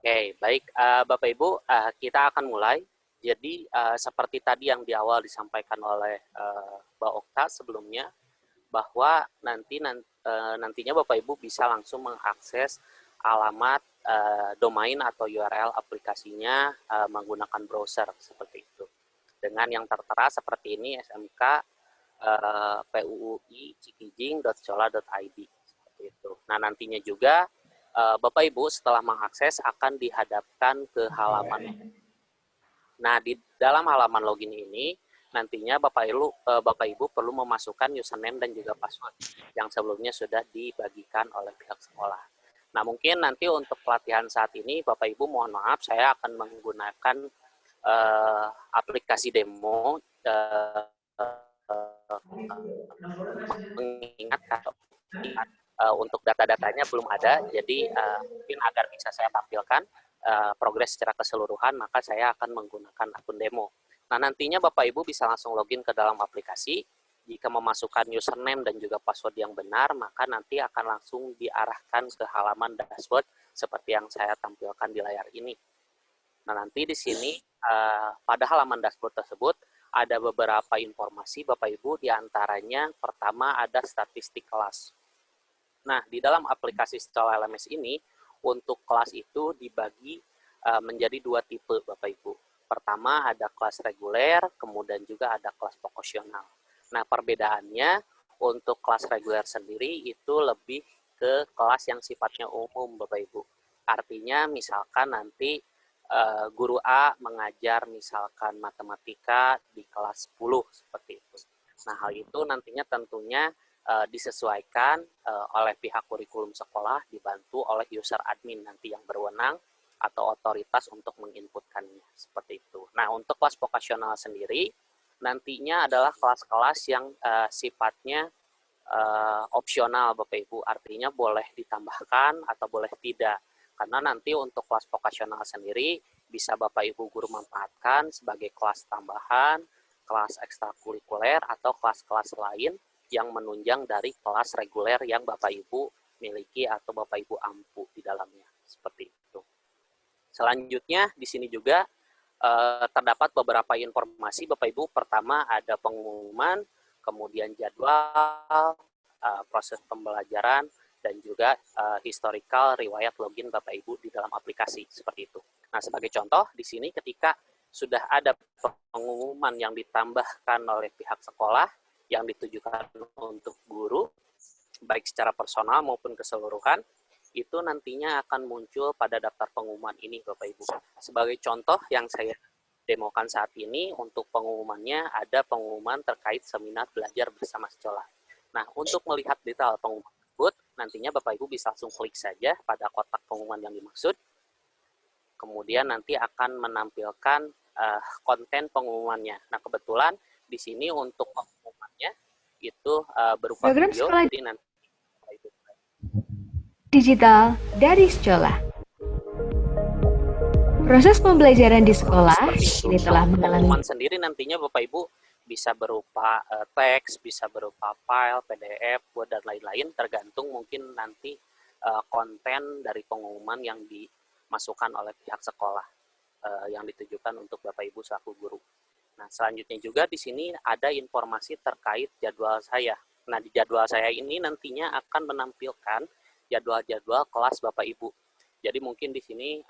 Oke, baik Bapak Ibu, kita akan mulai. Jadi seperti tadi yang di awal disampaikan oleh Mbak Okta sebelumnya, bahwa nantinya Bapak Ibu bisa langsung mengakses alamat domain atau URL aplikasinya menggunakan browser seperti itu. Dengan yang tertera seperti ini, smk PUUI cikijing.cola.id seperti itu. Nah, nantinya juga Bapak Ibu setelah mengakses akan dihadapkan ke halaman. Nah, di dalam halaman login ini nantinya Bapak Ibu perlu memasukkan username dan juga password yang sebelumnya sudah dibagikan oleh pihak sekolah. Nah, mungkin nanti untuk pelatihan saat ini Bapak Ibu mohon maaf saya akan menggunakan aplikasi demo mengingat kalau untuk data-datanya belum ada, jadi mungkin agar bisa saya tampilkan progres secara keseluruhan, maka saya akan menggunakan akun demo. Nah, nantinya Bapak Ibu bisa langsung login ke dalam aplikasi. Jika memasukkan username dan juga password yang benar, maka nanti akan langsung diarahkan ke halaman dashboard seperti yang saya tampilkan di layar ini. Nah, nanti di sini pada halaman dashboard tersebut ada beberapa informasi Bapak Ibu, diantaranya pertama ada statistik kelas. Nah, di dalam aplikasi Sekolah LMS ini, untuk kelas itu dibagi menjadi dua tipe Bapak Ibu. Pertama ada kelas reguler, kemudian juga ada kelas vokasional. Nah, perbedaannya untuk kelas reguler sendiri itu lebih ke kelas yang sifatnya umum Bapak Ibu. Artinya misalkan nanti guru A mengajar misalkan matematika di kelas 10 seperti itu. Nah, hal itu nantinya tentunya disesuaikan oleh pihak kurikulum sekolah dibantu oleh user admin nanti yang berwenang atau otoritas untuk menginputkannya seperti itu. Nah, untuk kelas vokasional sendiri nantinya adalah kelas-kelas yang sifatnya opsional Bapak Ibu, artinya boleh ditambahkan atau boleh tidak. Karena nanti untuk kelas vokasional sendiri bisa Bapak Ibu guru manfaatkan sebagai kelas tambahan, kelas ekstrakurikuler atau kelas-kelas lain yang menunjang dari kelas reguler yang Bapak Ibu miliki atau Bapak Ibu ampu di dalamnya. Seperti itu. Selanjutnya di sini juga terdapat beberapa informasi Bapak Ibu. Pertama ada pengumuman, kemudian jadwal, proses pembelajaran, dan juga historical riwayat login Bapak Ibu di dalam aplikasi seperti itu. Nah, sebagai contoh di sini ketika sudah ada pengumuman yang ditambahkan oleh pihak sekolah yang ditujukan untuk guru, baik secara personal maupun keseluruhan, itu nantinya akan muncul pada daftar pengumuman ini Bapak Ibu. Sebagai contoh yang saya demokan saat ini, untuk pengumumannya ada pengumuman terkait seminar belajar bersama sekolah. Nah, untuk melihat detail pengumuman tersebut, nantinya Bapak Ibu bisa langsung klik saja pada kotak pengumuman yang dimaksud. Kemudian nanti akan menampilkan konten pengumumannya. Nah, kebetulan di sini untuk pengumumannya itu berupa Program video, sekolah jadi nanti digital dari sekolah. Proses pembelajaran di sekolah ini telah mengalami mengalami pengumuman sendiri nantinya Bapak Ibu bisa berupa teks, bisa berupa file, PDF, Word, dan lain-lain, tergantung mungkin nanti konten dari pengumuman yang dimasukkan oleh pihak sekolah yang ditujukan untuk Bapak Ibu selaku guru. Nah, selanjutnya juga di sini ada informasi terkait jadwal saya. Nah, di jadwal saya ini nantinya akan menampilkan jadwal-jadwal kelas Bapak Ibu. Jadi mungkin di sini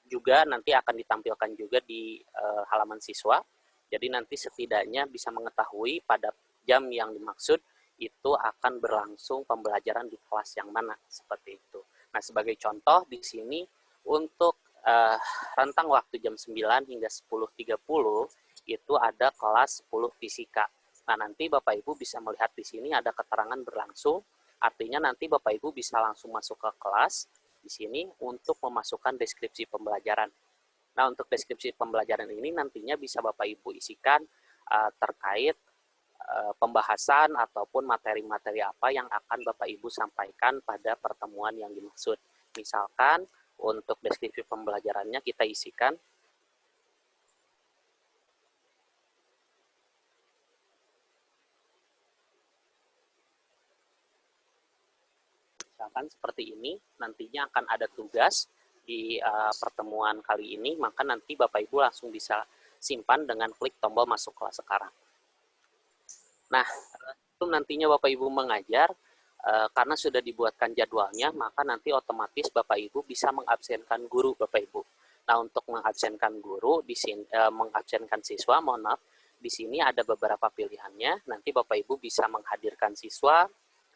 juga nanti akan ditampilkan juga di halaman siswa. Jadi nanti setidaknya bisa mengetahui pada jam yang dimaksud itu akan berlangsung pembelajaran di kelas yang mana, seperti itu. Nah, sebagai contoh di sini untuk rentang waktu jam 9 hingga 10.30 itu ada kelas 10 fisika. Nah, nanti Bapak Ibu bisa melihat di sini ada keterangan berlangsung, artinya nanti Bapak Ibu bisa langsung masuk ke kelas di sini untuk memasukkan deskripsi pembelajaran. Nah, untuk deskripsi pembelajaran ini nantinya bisa Bapak Ibu isikan terkait pembahasan ataupun materi-materi apa yang akan Bapak Ibu sampaikan pada pertemuan yang dimaksud. Misalkan untuk deskripsi pembelajarannya kita isikan misalkan seperti ini, nantinya akan ada tugas di pertemuan kali ini, maka nanti Bapak Ibu langsung bisa simpan dengan klik tombol masuk kelas sekarang. Nah, itu nantinya Bapak Ibu mengajar, karena sudah dibuatkan jadwalnya, maka nanti otomatis Bapak Ibu bisa mengabsenkan guru Bapak Ibu. Nah, untuk mengabsenkan guru di sini, mengabsenkan siswa, mohon maaf, di sini ada beberapa pilihannya. Nanti Bapak Ibu bisa menghadirkan siswa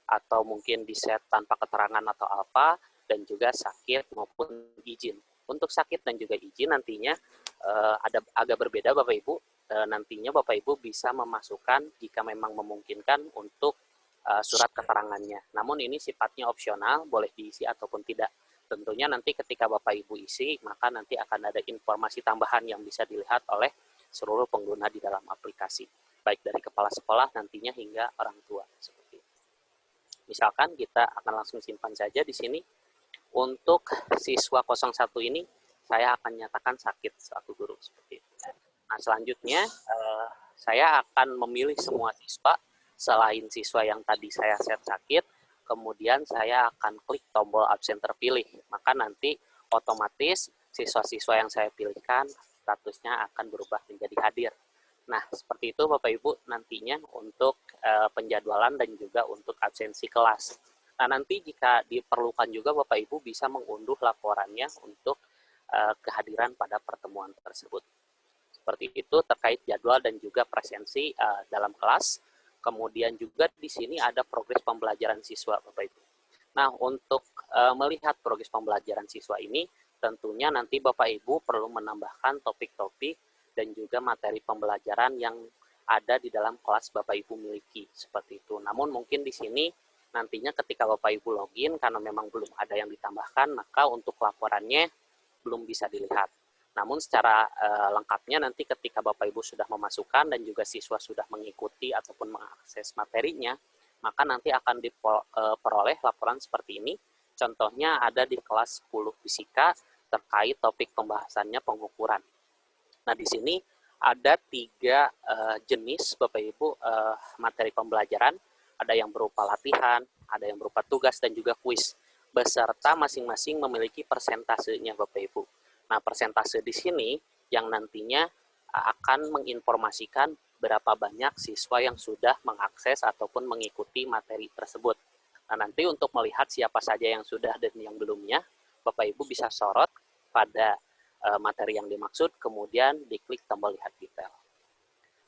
atau mungkin di set tanpa keterangan atau apa, dan juga sakit maupun izin. Untuk sakit dan juga izin nantinya ada agak berbeda Bapak Ibu. Nantinya Bapak Ibu bisa memasukkan jika memang memungkinkan untuk surat keterangannya. Namun ini sifatnya opsional, boleh diisi ataupun tidak. Tentunya nanti ketika Bapak Ibu isi, maka nanti akan ada informasi tambahan yang bisa dilihat oleh seluruh pengguna di dalam aplikasi, baik dari kepala sekolah nantinya hingga orang tua. Seperti itu. Misalkan kita akan langsung simpan saja di sini. Untuk siswa 01 ini, saya akan nyatakan sakit selaku guru. Seperti itu. Nah, selanjutnya saya akan memilih semua siswa, selain siswa yang tadi saya set sakit, kemudian saya akan klik tombol absen terpilih. Maka nanti otomatis siswa-siswa yang saya pilihkan statusnya akan berubah menjadi hadir. Nah, seperti itu Bapak Ibu nantinya untuk penjadwalan dan juga untuk absensi kelas. Nah, nanti jika diperlukan juga Bapak Ibu bisa mengunduh laporannya untuk kehadiran pada pertemuan tersebut. Seperti itu terkait jadwal dan juga presensi dalam kelas. Kemudian juga di sini ada progres pembelajaran siswa Bapak Ibu. Nah, untuk melihat progres pembelajaran siswa ini, tentunya nanti Bapak Ibu perlu menambahkan topik-topik dan juga materi pembelajaran yang ada di dalam kelas Bapak Ibu miliki. Seperti itu. Namun mungkin di sini nantinya ketika Bapak Ibu login, karena memang belum ada yang ditambahkan, maka untuk laporannya belum bisa dilihat. Namun secara lengkapnya nanti ketika Bapak Ibu sudah memasukkan dan juga siswa sudah mengikuti ataupun mengakses materinya, maka nanti akan diperoleh laporan seperti ini. Contohnya ada di kelas 10 fisika terkait topik pembahasannya pengukuran. Nah, di sini ada 3 jenis Bapak Ibu materi pembelajaran. Ada yang berupa latihan, ada yang berupa tugas, dan juga kuis. Beserta masing-masing memiliki persentasenya Bapak Ibu. Nah, persentase di sini yang nantinya akan menginformasikan berapa banyak siswa yang sudah mengakses ataupun mengikuti materi tersebut. Nah, nanti untuk melihat siapa saja yang sudah dan yang belumnya, Bapak Ibu bisa sorot pada materi yang dimaksud, kemudian diklik tombol lihat detail.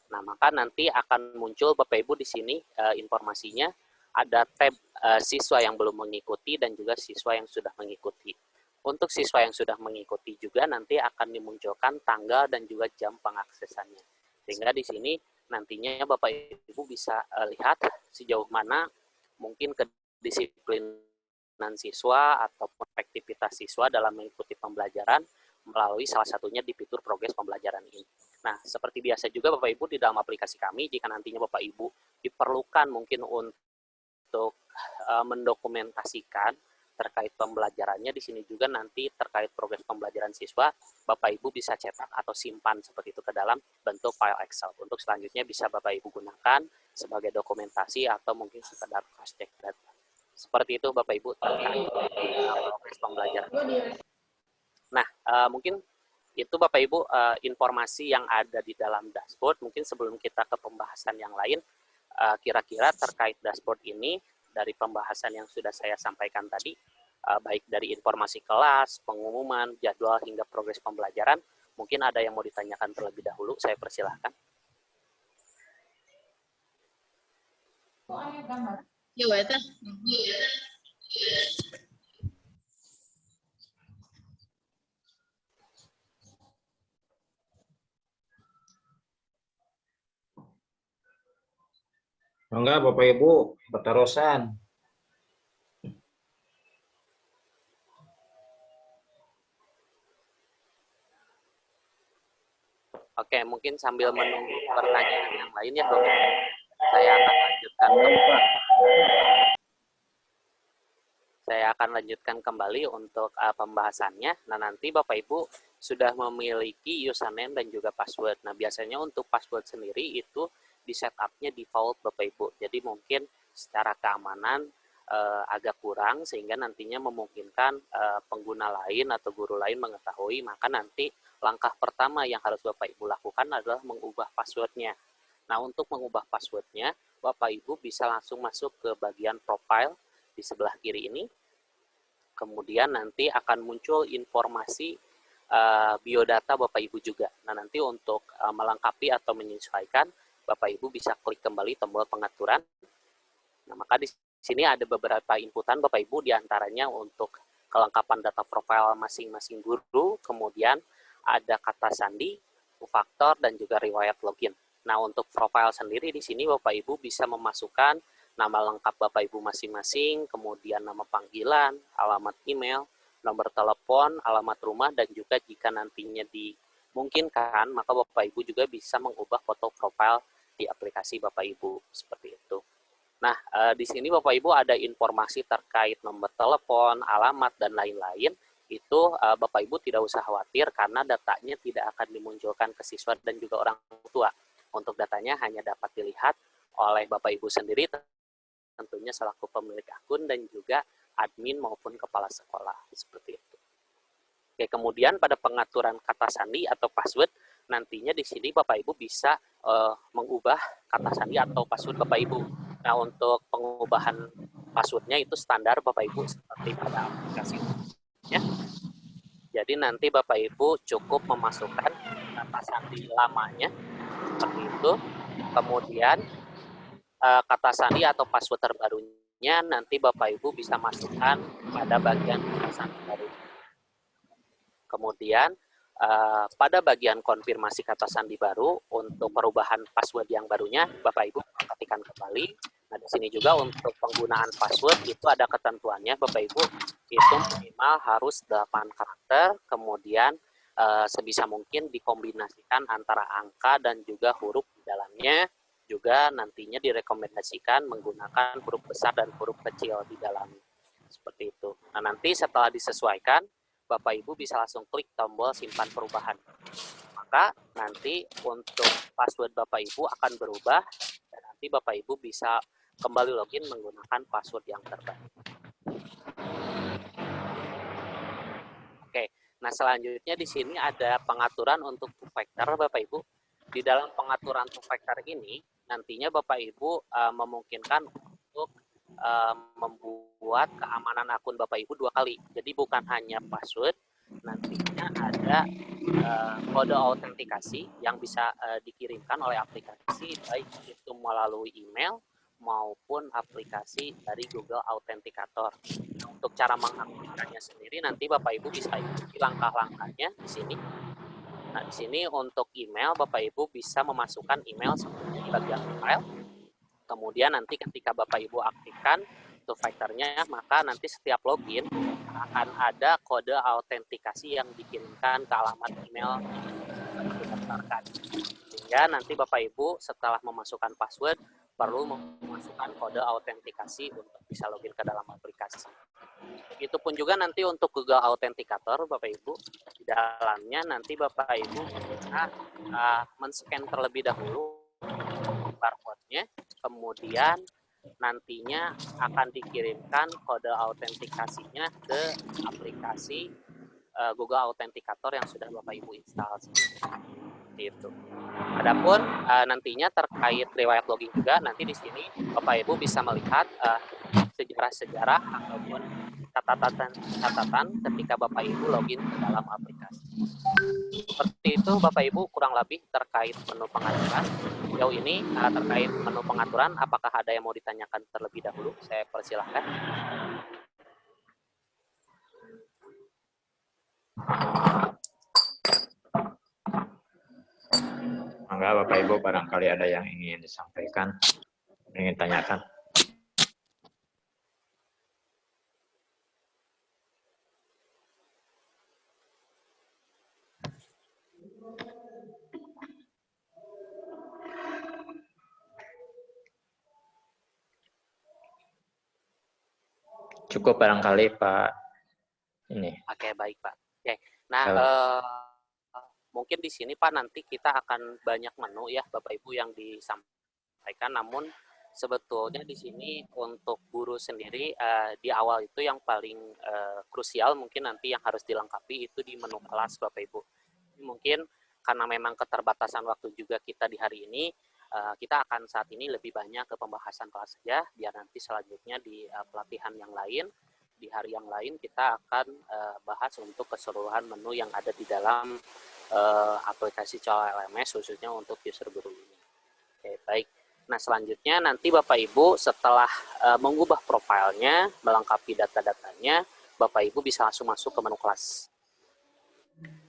Nah, maka nanti akan muncul Bapak Ibu di sini informasinya, ada tab siswa yang belum mengikuti dan juga siswa yang sudah mengikuti. Untuk siswa yang sudah mengikuti juga nanti akan dimunculkan tanggal dan juga jam pengaksesannya. Sehingga di sini nantinya Bapak Ibu bisa lihat sejauh mana mungkin kedisiplinan siswa ataupun aktivitas siswa dalam mengikuti pembelajaran melalui salah satunya di fitur progres pembelajaran ini. Nah, seperti biasa juga Bapak Ibu di dalam aplikasi kami, jika nantinya Bapak Ibu diperlukan mungkin untuk mendokumentasikan terkait pembelajarannya, di sini juga nanti terkait progres pembelajaran siswa, Bapak Ibu bisa cetak atau simpan seperti itu ke dalam bentuk file Excel. Untuk selanjutnya bisa Bapak Ibu gunakan sebagai dokumentasi atau mungkin sekedar cross check data. Seperti itu Bapak Ibu terkait progres pembelajaran. Nah, mungkin itu Bapak Ibu informasi yang ada di dalam dashboard. Mungkin sebelum kita ke pembahasan yang lain, kira-kira terkait dashboard ini dari pembahasan yang sudah saya sampaikan tadi, baik dari informasi kelas, pengumuman, jadwal, hingga progres pembelajaran, mungkin ada yang mau ditanyakan terlebih dahulu, saya persilahkan. Enggak, Bapak Ibu, berterusan. Oke, mungkin sambil menunggu pertanyaan yang lain ya, Bapak Ibu, saya akan lanjutkan kembali untuk pembahasannya. Nah, nanti Bapak Ibu sudah memiliki username dan juga password. Nah, biasanya untuk password sendiri itu di setup-nya default Bapak Ibu. Jadi mungkin secara keamanan agak kurang sehingga nantinya memungkinkan pengguna lain atau guru lain mengetahui, maka nanti langkah pertama yang harus Bapak Ibu lakukan adalah mengubah passwordnya. Nah, untuk mengubah passwordnya, Bapak Ibu bisa langsung masuk ke bagian profile di sebelah kiri ini. Kemudian nanti akan muncul informasi biodata Bapak Ibu juga. Nah, nanti untuk melengkapi atau menyesuaikan, Bapak Ibu bisa klik kembali tombol pengaturan. Nah, maka di sini ada beberapa inputan Bapak Ibu, diantaranya untuk kelengkapan data profil masing-masing guru, kemudian ada kata sandi, faktor, dan juga riwayat login. Nah, untuk profil sendiri di sini Bapak Ibu bisa memasukkan nama lengkap Bapak Ibu masing-masing, kemudian nama panggilan, alamat email, nomor telepon, alamat rumah, dan juga jika nantinya dimungkinkan, maka Bapak Ibu juga bisa mengubah foto profil di aplikasi Bapak Ibu, seperti itu. Nah, di sini Bapak Ibu ada informasi terkait nomor telepon, alamat, dan lain-lain. Itu Bapak Ibu tidak usah khawatir karena datanya tidak akan dimunculkan ke siswa dan juga orang tua. Untuk datanya hanya dapat dilihat oleh Bapak Ibu sendiri, tentunya selaku pemilik akun dan juga admin maupun kepala sekolah, seperti itu. Oke, kemudian pada pengaturan kata sandi atau password, nantinya di sini Bapak Ibu bisa mengubah kata sandi atau password Bapak Ibu. Nah, untuk pengubahan passwordnya itu standar Bapak Ibu seperti pada aplikasi ya. Jadi nanti Bapak Ibu cukup memasukkan kata sandi lamanya seperti itu. Kemudian kata sandi atau password terbarunya nanti Bapak Ibu bisa masukkan pada bagian kata sandi baru. Kemudian pada bagian konfirmasi kata sandi baru untuk perubahan password yang barunya Bapak Ibu ketikkan kembali. Nah, di sini juga untuk penggunaan password itu ada ketentuannya Bapak Ibu, itu minimal harus 8 karakter, kemudian sebisa mungkin dikombinasikan antara angka dan juga huruf di dalamnya, juga nantinya direkomendasikan menggunakan huruf besar dan huruf kecil di dalamnya. Seperti itu. Nah, nanti setelah disesuaikan, Bapak Ibu bisa langsung klik tombol simpan perubahan. Maka nanti untuk password Bapak Ibu akan berubah dan nanti Bapak Ibu bisa kembali login menggunakan password yang terbaru. Oke, nah selanjutnya di sini ada pengaturan untuk two factor Bapak Ibu. Di dalam pengaturan two factor ini nantinya Bapak Ibu memungkinkan untuk membuat keamanan akun Bapak Ibu 2 kali. Jadi bukan hanya password, nantinya ada kode autentikasi yang bisa dikirimkan oleh aplikasi, baik itu melalui email maupun aplikasi dari Google Authenticator. Nah, untuk cara mengaktifkannya sendiri nanti Bapak Ibu bisa ikuti langkah-langkahnya di sini. Nah, di sini untuk email Bapak Ibu bisa memasukkan email seperti di bagian file. Kemudian nanti ketika Bapak Ibu aktifkan two factor-nya, maka nanti setiap login akan ada kode autentikasi yang dikirimkan ke alamat email yang didaftarkan. Sehingga nanti Bapak Ibu setelah memasukkan password perlu memasukkan kode autentikasi untuk bisa login ke dalam aplikasi. Begitupun juga nanti untuk Google Authenticator Bapak Ibu, di dalamnya nanti Bapak Ibu bisa men-scan terlebih dahulu barcode-nya, kemudian nantinya akan dikirimkan kode autentikasinya ke aplikasi Google Authenticator yang sudah Bapak Ibu install. Itu. Adapun nantinya terkait riwayat login juga nanti di sini Bapak Ibu bisa melihat sejarah-sejarah ataupun catatan ketika Bapak Ibu login ke dalam aplikasi. Seperti itu Bapak Ibu kurang lebih terkait menu pengaturan. Sejauh ini terkait menu pengaturan, apakah ada yang mau ditanyakan terlebih dahulu? Saya persilahkan. Enggak, Bapak Ibu barangkali ada yang ingin disampaikan, ingin tanyakan. Cukup barangkali Pak ini. Oke, baik Pak. Oke. Nah, mungkin di sini Pak nanti kita akan banyak menu ya Bapak Ibu yang disampaikan, namun Sebetulnya di sini untuk guru sendiri di awal itu yang paling krusial mungkin nanti yang harus dilengkapi itu di menu kelas Bapak Ibu. Mungkin karena memang keterbatasan waktu juga kita di hari ini, kita akan saat ini lebih banyak ke pembahasan kelas saja, biar nanti selanjutnya di pelatihan yang lain, di hari yang lain kita akan bahas untuk keseluruhan menu yang ada di dalam aplikasi Cola LMS khususnya untuk user guru ini. Oke, baik. Nah, selanjutnya nanti Bapak Ibu setelah mengubah profilnya, melengkapi data-datanya, Bapak Ibu bisa langsung masuk ke menu kelas.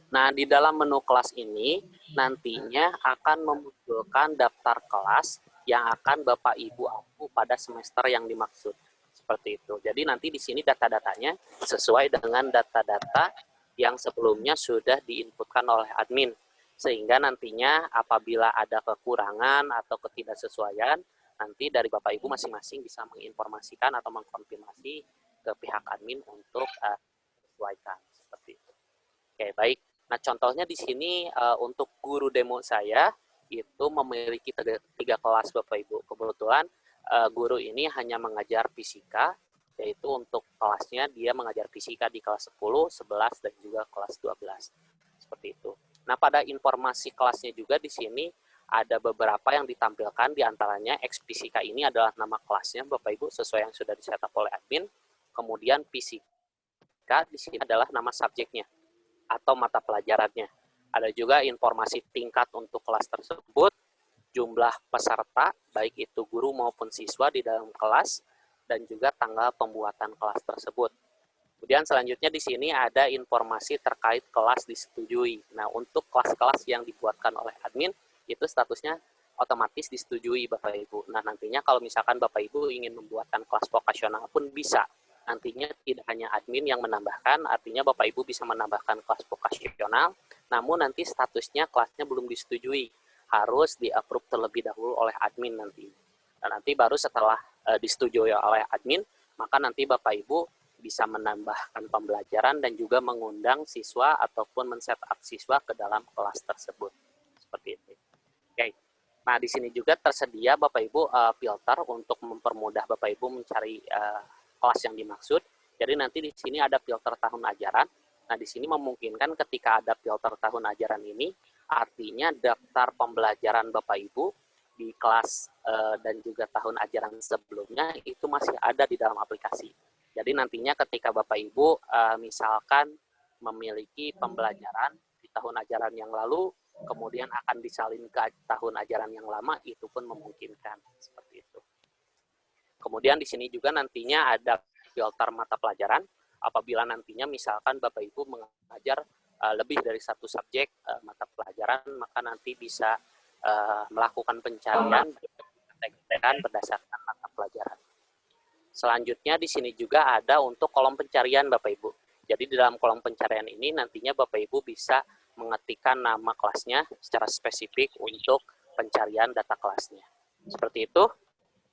Nah, di dalam menu kelas ini nantinya akan memunculkan daftar kelas yang akan Bapak Ibu upload pada semester yang dimaksud. Seperti itu. Jadi nanti di sini data-datanya sesuai dengan data-data yang sebelumnya sudah diinputkan oleh admin. Sehingga nantinya apabila ada kekurangan atau ketidaksesuaian, nanti dari Bapak Ibu masing-masing bisa menginformasikan atau mengkonfirmasi ke pihak admin untuk sesuaikan. Seperti itu. Oke, baik. Nah, contohnya di sini untuk guru demo saya itu memiliki tiga kelas Bapak Ibu. Kebetulan guru ini hanya mengajar fisika, yaitu untuk kelasnya dia mengajar fisika di kelas 10, 11, dan juga kelas 12. Seperti itu. Nah, pada informasi kelasnya juga di sini ada beberapa yang ditampilkan, diantaranya X-Fisika ini adalah nama kelasnya, Bapak Ibu, sesuai yang sudah disetup oleh admin. Kemudian Fisika di sini adalah nama subjeknya atau mata pelajarannya. Ada juga informasi tingkat untuk kelas tersebut, jumlah peserta, baik itu guru maupun siswa di dalam kelas, dan juga tanggal pembuatan kelas tersebut. Kemudian selanjutnya di sini ada informasi terkait kelas disetujui. Nah, untuk kelas-kelas yang dibuatkan oleh admin, itu statusnya otomatis disetujui Bapak Ibu. Nah, nantinya kalau misalkan Bapak Ibu ingin membuatkan kelas vokasional pun bisa. Nantinya tidak hanya admin yang menambahkan, artinya Bapak Ibu bisa menambahkan kelas vokasional, namun nanti statusnya kelasnya belum disetujui. Harus di-approve terlebih dahulu oleh admin nanti. Dan nanti baru setelah disetujui oleh admin, maka nanti Bapak Ibu bisa menambahkan pembelajaran dan juga mengundang siswa ataupun men-setup siswa ke dalam kelas tersebut. Seperti itu. Oke. Nah, di sini juga tersedia Bapak Ibu filter untuk mempermudah Bapak Ibu mencari kelas yang dimaksud. Jadi nanti di sini ada filter tahun ajaran. Nah, di sini memungkinkan ketika ada filter tahun ajaran ini, artinya daftar pembelajaran Bapak Ibu di kelas dan juga tahun ajaran sebelumnya itu masih ada di dalam aplikasi. Jadi nantinya ketika Bapak Ibu misalkan memiliki pembelajaran di tahun ajaran yang lalu, kemudian akan disalin ke tahun ajaran yang lama, itu pun memungkinkan. Seperti itu. Kemudian di sini juga nantinya ada filter mata pelajaran. Apabila nantinya misalkan Bapak Ibu mengajar lebih dari satu subjek mata pelajaran, maka nanti bisa melakukan pencarian berdasarkan mata pelajaran. Selanjutnya di sini juga ada untuk kolom pencarian Bapak Ibu. Jadi di dalam kolom pencarian ini nantinya Bapak Ibu bisa mengetikkan nama kelasnya secara spesifik untuk pencarian data kelasnya. Seperti itu.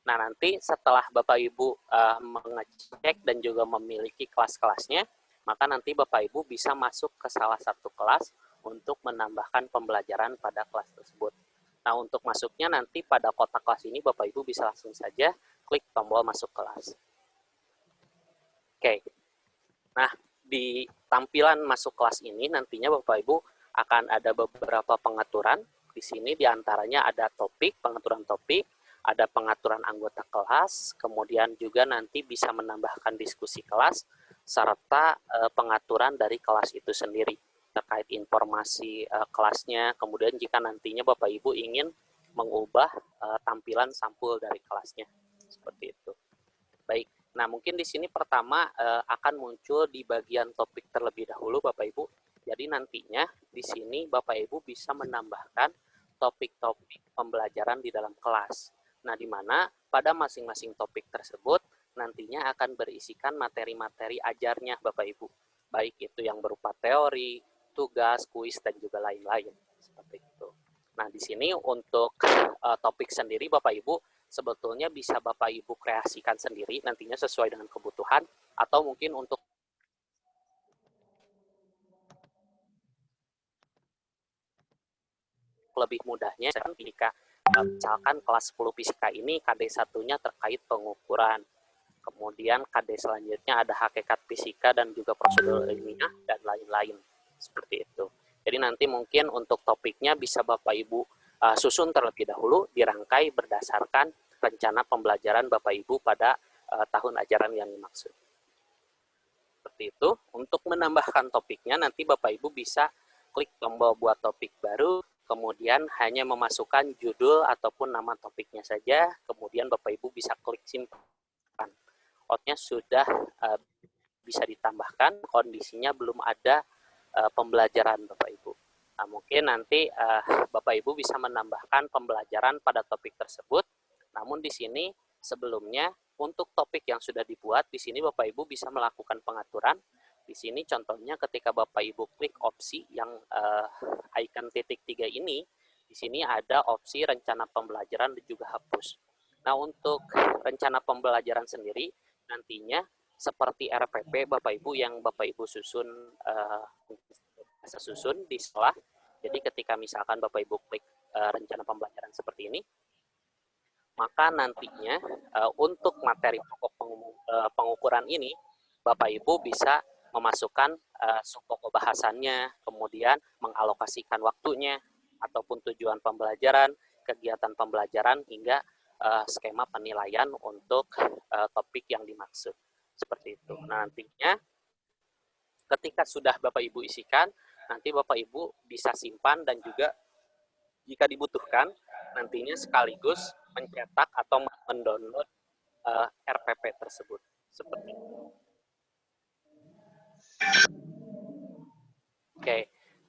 Nah, nanti setelah Bapak Ibu mengecek dan juga memiliki kelas-kelasnya, maka nanti Bapak Ibu bisa masuk ke salah satu kelas untuk menambahkan pembelajaran pada kelas tersebut. Nah, untuk masuknya nanti pada kotak kelas ini Bapak Ibu bisa langsung saja klik tombol masuk kelas. Oke. Nah, di tampilan masuk kelas ini nantinya Bapak Ibu akan ada beberapa pengaturan. Di sini diantaranya ada topik, pengaturan topik, ada pengaturan anggota kelas, kemudian juga nanti bisa menambahkan diskusi kelas, serta pengaturan dari kelas itu sendiri terkait informasi kelasnya. Kemudian jika nantinya Bapak Ibu ingin mengubah tampilan sampul dari kelasnya. Seperti itu. Baik, nah mungkin di sini pertama akan muncul di bagian topik terlebih dahulu Bapak Ibu. Jadi nantinya di sini Bapak Ibu bisa menambahkan topik-topik pembelajaran di dalam kelas. Nah, di mana pada masing-masing topik tersebut nantinya akan berisikan materi-materi ajarnya Bapak Ibu. Baik itu yang berupa teori, tugas, kuis, dan juga lain-lain. Seperti itu. Nah, di sini untuk topik sendiri Bapak Ibu sebetulnya bisa Bapak Ibu kreasikan sendiri nantinya sesuai dengan kebutuhan, atau mungkin untuk lebih mudahnya jika misalkan kelas 10 fisika ini KD 1-nya terkait pengukuran. Kemudian KD selanjutnya ada hakikat fisika dan juga prosedur ilmiah dan lain-lain. Seperti itu. Jadi nanti mungkin untuk topiknya bisa Bapak Ibu susun terlebih dahulu, dirangkai berdasarkan rencana pembelajaran Bapak Ibu pada tahun ajaran yang dimaksud. Seperti itu. Untuk menambahkan topiknya, nanti Bapak Ibu bisa klik tombol buat topik baru, kemudian hanya memasukkan judul ataupun nama topiknya saja, kemudian Bapak Ibu bisa klik simpan. Outnya sudah bisa ditambahkan, kondisinya belum ada pembelajaran Bapak Ibu. Nah, mungkin nanti Bapak Ibu bisa menambahkan pembelajaran pada topik tersebut, namun di sini sebelumnya untuk topik yang sudah dibuat, di sini Bapak Ibu bisa melakukan pengaturan. Di sini contohnya ketika Bapak Ibu klik opsi yang icon titik 3 ini, di sini ada opsi rencana pembelajaran dan juga hapus. Nah, untuk rencana pembelajaran sendiri, nantinya seperti RPP Bapak Ibu yang Bapak Ibu susun di sekolah. Jadi ketika misalkan Bapak Ibu klik rencana pembelajaran seperti ini, maka nantinya untuk materi pokok pengukuran ini, Bapak Ibu bisa memasukkan pokok bahasannya, kemudian mengalokasikan waktunya, ataupun tujuan pembelajaran, kegiatan pembelajaran, hingga skema penilaian untuk topik yang dimaksud. Seperti itu. Nah, nantinya ketika sudah Bapak Ibu isikan, nanti Bapak Ibu bisa simpan dan juga jika dibutuhkan, nantinya sekaligus mencetak atau mendownload RPP tersebut. Seperti itu. Oke.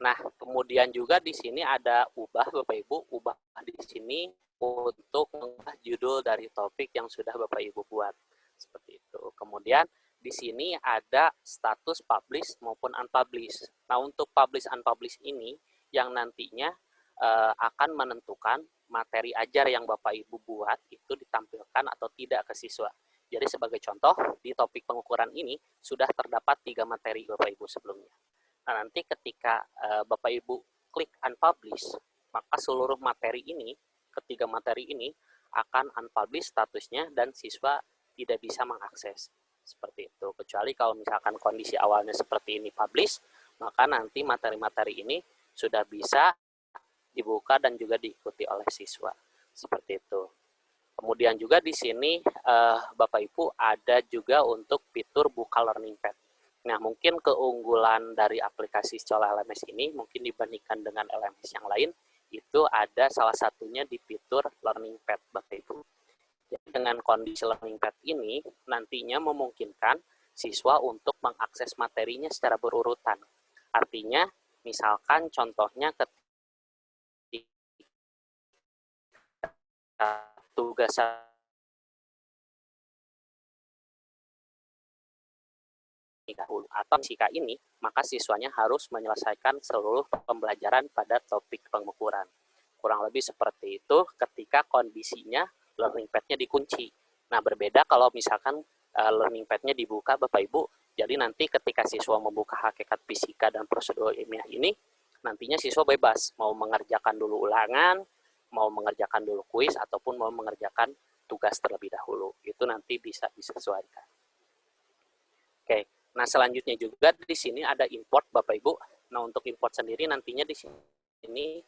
Nah, kemudian juga di sini ada ubah Bapak Ibu, ubah di sini untuk mengubah judul dari topik yang sudah Bapak Ibu buat. Seperti itu. Kemudian di sini ada status publish maupun unpublish. Nah, untuk publish unpublish ini yang nantinya akan menentukan materi ajar yang Bapak Ibu buat itu ditampilkan atau tidak ke siswa. Jadi sebagai contoh, di topik pengukuran ini sudah terdapat 3 materi Bapak Ibu sebelumnya. Nah, nanti ketika Bapak Ibu klik unpublish, maka seluruh materi ini, ketiga materi ini akan unpublish statusnya dan siswa tidak bisa mengakses. Seperti itu. Kecuali kalau misalkan kondisi awalnya seperti ini publish, maka nanti materi-materi ini sudah bisa dibuka dan juga diikuti oleh siswa. Seperti itu. Kemudian juga di sini Bapak Ibu ada juga untuk fitur buka learning pad. Nah, mungkin keunggulan dari aplikasi Sekolah LMS ini mungkin dibandingkan dengan LMS yang lain, itu ada salah satunya di fitur learning pad Bapak Ibu. Jadi dengan kondisi learning pad ini nantinya memungkinkan siswa untuk mengakses materinya secara berurutan. Artinya, misalkan contohnya ketika tugas dahulu atau fisika ini, maka siswanya harus menyelesaikan seluruh pembelajaran pada topik pengukuran. Kurang lebih seperti itu ketika kondisinya learning pad-nya dikunci. Nah, berbeda kalau misalkan learning pad-nya dibuka Bapak Ibu, jadi nanti ketika siswa membuka hakikat fisika dan prosedur ilmiah ini, nantinya siswa bebas mau mengerjakan dulu ulangan, mau mengerjakan dulu kuis, ataupun mau mengerjakan tugas terlebih dahulu. Itu nanti bisa disesuaikan. Oke. Nah, selanjutnya juga di sini ada import Bapak Ibu. Nah, untuk import sendiri nantinya di sini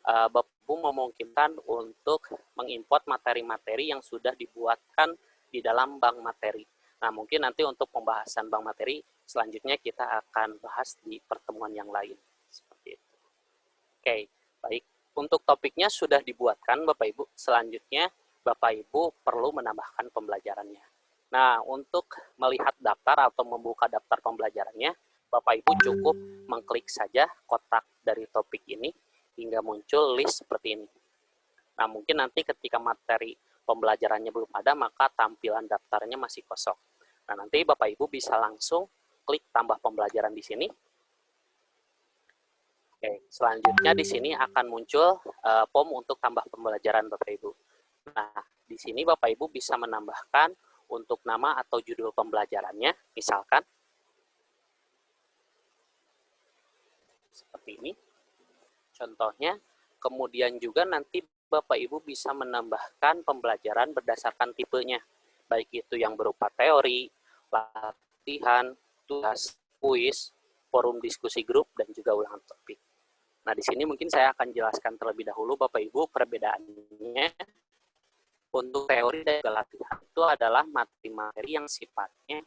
Bapak Ibu memungkinkan untuk mengimport materi-materi yang sudah dibuatkan di dalam bank materi. Nah, mungkin nanti untuk pembahasan bank materi selanjutnya kita akan bahas di pertemuan yang lain. Seperti itu. Oke, baik. Untuk topiknya sudah dibuatkan Bapak Ibu. Selanjutnya Bapak Ibu perlu menambahkan pembelajarannya. Nah, untuk melihat daftar atau membuka daftar pembelajarannya, Bapak Ibu cukup mengklik saja kotak dari topik ini hingga muncul list seperti ini. Nah, mungkin nanti ketika materi pembelajarannya belum ada, maka tampilan daftarnya masih kosong. Nah, nanti Bapak Ibu bisa langsung klik tambah pembelajaran di sini. Oke, selanjutnya di sini akan muncul form untuk tambah pembelajaran Bapak Ibu. Nah, di sini Bapak Ibu bisa menambahkan untuk nama atau judul pembelajarannya, misalkan seperti ini contohnya. Kemudian juga nanti Bapak Ibu bisa menambahkan pembelajaran berdasarkan tipenya, baik itu yang berupa teori, latihan, tugas, kuis, forum diskusi grup, dan juga ulangan topik. Nah, di sini mungkin saya akan jelaskan terlebih dahulu Bapak Ibu perbedaannya. Untuk teori dan juga latihan itu adalah materi-materi yang sifatnya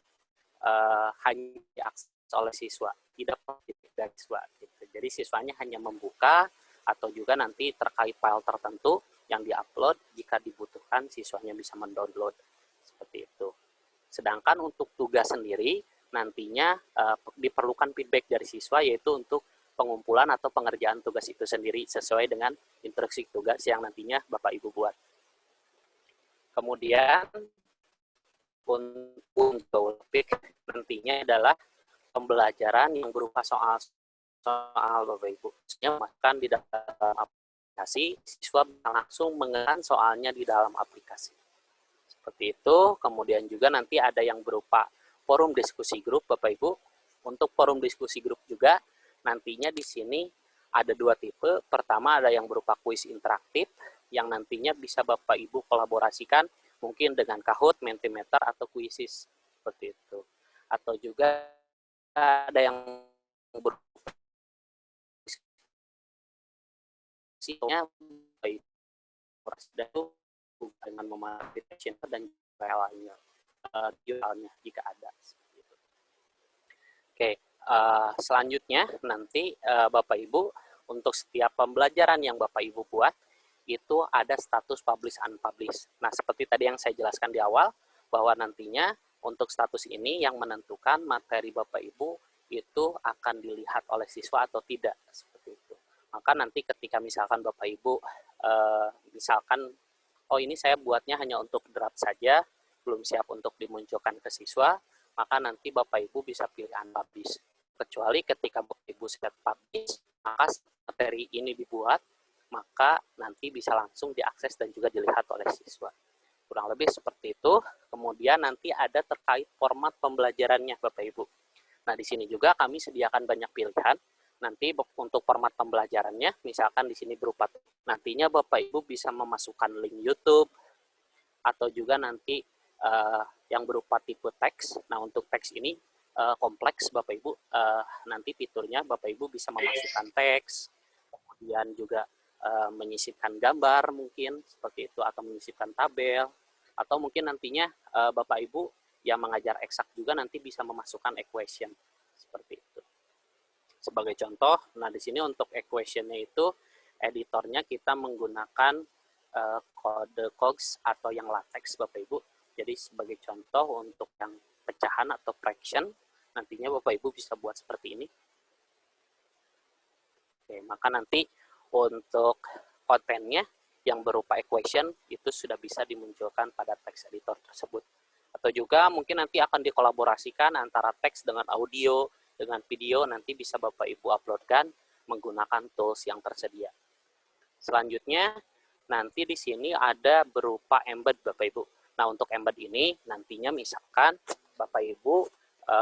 hanya diakses oleh siswa, tidak dari siswa. Gitu. Jadi siswanya hanya membuka atau juga nanti terkait file tertentu yang diupload, jika dibutuhkan siswanya bisa mendownload seperti itu. Sedangkan untuk tugas sendiri nantinya diperlukan feedback dari siswa, yaitu untuk pengumpulan atau pengerjaan tugas itu sendiri sesuai dengan instruksi tugas yang nantinya Bapak Ibu buat. Kemudian untuk topik nantinya adalah pembelajaran yang berupa soal Bapak Ibu. Bahkan di dalam aplikasi, siswa langsung mengeran soalnya di dalam aplikasi. Seperti itu. Kemudian juga nanti ada yang berupa forum diskusi grup Bapak Ibu. Untuk forum diskusi grup juga nantinya di sini ada dua tipe. Pertama ada yang berupa kuis interaktif yang nantinya bisa Bapak Ibu kolaborasikan mungkin dengan Kahoot, Mentimeter, atau Quizzes seperti itu. Atau juga ada yang berupa sinya baik dengan memanfaatkan dan lainnya jika ada. Oke, selanjutnya nanti Bapak Ibu untuk setiap pembelajaran yang Bapak Ibu buat itu ada status publish unpublish. Nah, seperti tadi yang saya jelaskan di awal bahwa nantinya untuk status ini yang menentukan materi Bapak Ibu itu akan dilihat oleh siswa atau tidak seperti itu. Maka nanti ketika misalkan Bapak Ibu misalkan oh ini saya buatnya hanya untuk draft saja, belum siap untuk dimunculkan ke siswa, maka nanti Bapak Ibu bisa pilih unpublish. Kecuali ketika Bapak Ibu set publish, maka materi ini dibuat, maka nanti bisa langsung diakses dan juga dilihat oleh siswa. Kurang lebih seperti itu. Kemudian nanti ada terkait format pembelajarannya Bapak Ibu. Nah, di sini juga kami sediakan banyak pilihan. Nanti untuk format pembelajarannya, misalkan di sini berupa nantinya Bapak Ibu bisa memasukkan link YouTube atau juga nanti yang berupa tipe teks. Nah, untuk teks ini kompleks Bapak Ibu. Nanti fiturnya Bapak Ibu bisa memasukkan teks, kemudian juga menyisipkan gambar mungkin seperti itu, atau menyisipkan tabel, atau mungkin nantinya Bapak Ibu yang mengajar eksak juga nanti bisa memasukkan equation seperti itu. Sebagai contoh, nah di sini untuk equation-nya itu editornya kita menggunakan kode COGS atau yang latex Bapak Ibu. Jadi sebagai contoh untuk yang pecahan atau fraction, nantinya Bapak Ibu bisa buat seperti ini. Oke, maka nanti untuk kontennya yang berupa equation itu sudah bisa dimunculkan pada text editor tersebut. Atau juga mungkin nanti akan dikolaborasikan antara teks dengan audio, dengan video, nanti bisa Bapak Ibu uploadkan menggunakan tools yang tersedia. Selanjutnya, nanti di sini ada berupa embed Bapak Ibu. Nah, untuk embed ini nantinya misalkan Bapak Ibu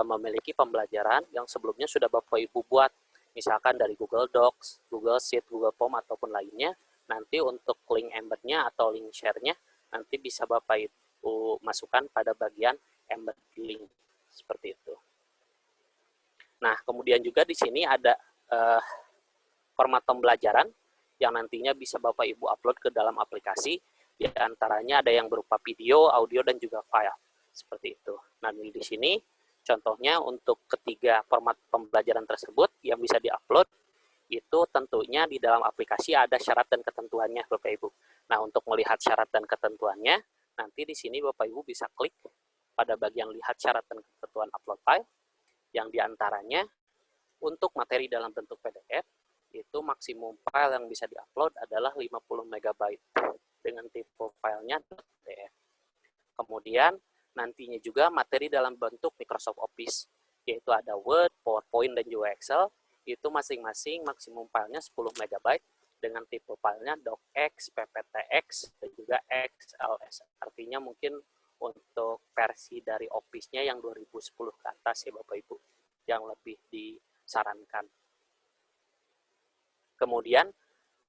memiliki pembelajaran yang sebelumnya sudah Bapak Ibu buat, misalkan dari Google Docs, Google Sheet, Google Form, ataupun lainnya, nanti untuk link embed-nya atau link share-nya, nanti bisa Bapak Ibu masukkan pada bagian embed link, seperti itu. Nah, kemudian juga di sini ada format pembelajaran yang nantinya bisa Bapak Ibu upload ke dalam aplikasi, di antaranya ada yang berupa video, audio, dan juga file, seperti itu. Nah, di sini contohnya untuk ketiga format pembelajaran tersebut yang bisa diupload, itu tentunya di dalam aplikasi ada syarat dan ketentuannya Bapak Ibu. Nah, untuk melihat syarat dan ketentuannya, nanti di sini Bapak Ibu bisa klik pada bagian lihat syarat dan ketentuan upload file, yang diantaranya untuk materi dalam bentuk PDF, itu maksimum file yang bisa diupload adalah 50 MB dengan tipe filenya .pdf. Kemudian nantinya juga materi dalam bentuk Microsoft Office, yaitu ada Word, PowerPoint, dan juga Excel, itu masing-masing maksimum filenya 10 MB dengan tipe filenya docx, pptx, dan juga XLS. Artinya mungkin untuk versi dari Office-nya yang 2010 ke atas ya Bapak Ibu, yang lebih disarankan. Kemudian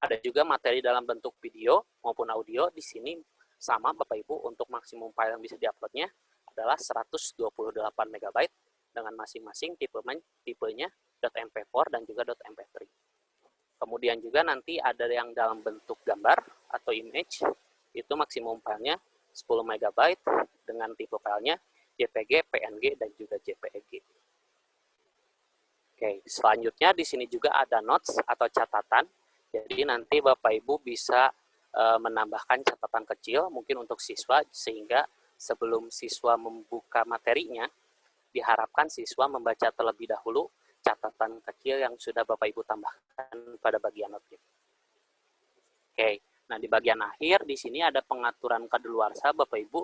Ada juga materi dalam bentuk video maupun audio. Di sini sama Bapak Ibu, untuk maksimum file yang bisa diuploadnya adalah 128 MB dengan masing-masing tipenya .mp4 dan juga .mp3. Kemudian juga nanti ada yang dalam bentuk gambar atau image, itu maksimum filenya 10 MB dengan tipe filenya JPG, PNG, dan juga JPEG. Oke, selanjutnya di sini juga ada notes atau catatan. Jadi nanti Bapak Ibu bisa menambahkan catatan kecil mungkin untuk siswa, sehingga sebelum siswa membuka materinya, diharapkan siswa membaca terlebih dahulu catatan kecil yang sudah Bapak Ibu tambahkan pada bagian objek. Oke, nah di bagian akhir di sini ada pengaturan kadaluarsa Bapak Ibu.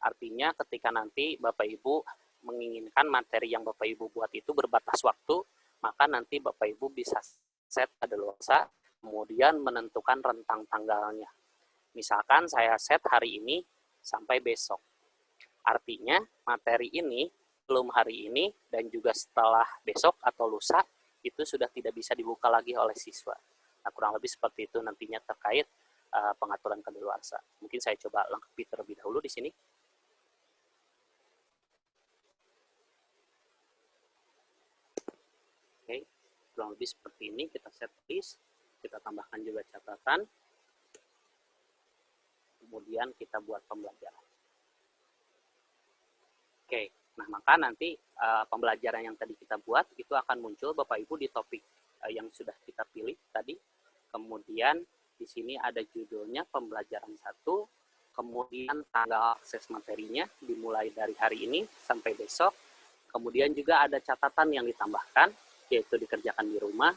Artinya ketika nanti Bapak Ibu menginginkan materi yang Bapak Ibu buat itu berbatas waktu, maka nanti Bapak Ibu bisa set kadaluarsa, kemudian menentukan rentang tanggalnya. Misalkan saya set hari ini sampai besok. Artinya materi ini belum hari ini dan juga setelah besok atau lusa itu sudah tidak bisa dibuka lagi oleh siswa. Nah, kurang lebih seperti itu nantinya terkait pengaturan kadaluarsa. Mungkin saya coba lengkapi terlebih dahulu di sini. Oke, kurang lebih seperti ini. Kita set list, kita tambahkan juga catatan, kemudian kita buat pembelajaran. Oke, nah maka nanti pembelajaran yang tadi kita buat itu akan muncul Bapak Ibu di topik yang sudah kita pilih tadi. Kemudian di sini ada judulnya pembelajaran 1, kemudian tanggal akses materinya dimulai dari hari ini sampai besok. Kemudian juga ada catatan yang ditambahkan, yaitu dikerjakan di rumah,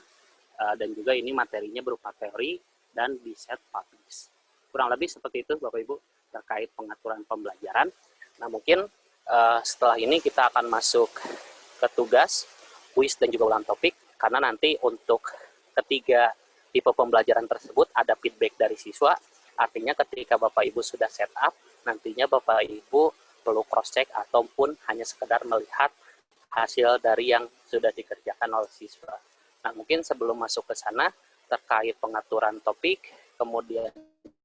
dan juga ini materinya berupa teori dan di set publish. Kurang lebih seperti itu Bapak Ibu terkait pengaturan pembelajaran. Nah mungkin setelah ini kita akan masuk ke tugas, kuis, dan juga ulang topik, karena nanti untuk ketiga tipe pembelajaran tersebut ada feedback dari siswa. Artinya ketika Bapak Ibu sudah set up, nantinya Bapak Ibu perlu cross-check ataupun hanya sekedar melihat hasil dari yang sudah dikerjakan oleh siswa. Nah mungkin sebelum masuk ke sana, terkait pengaturan topik, kemudian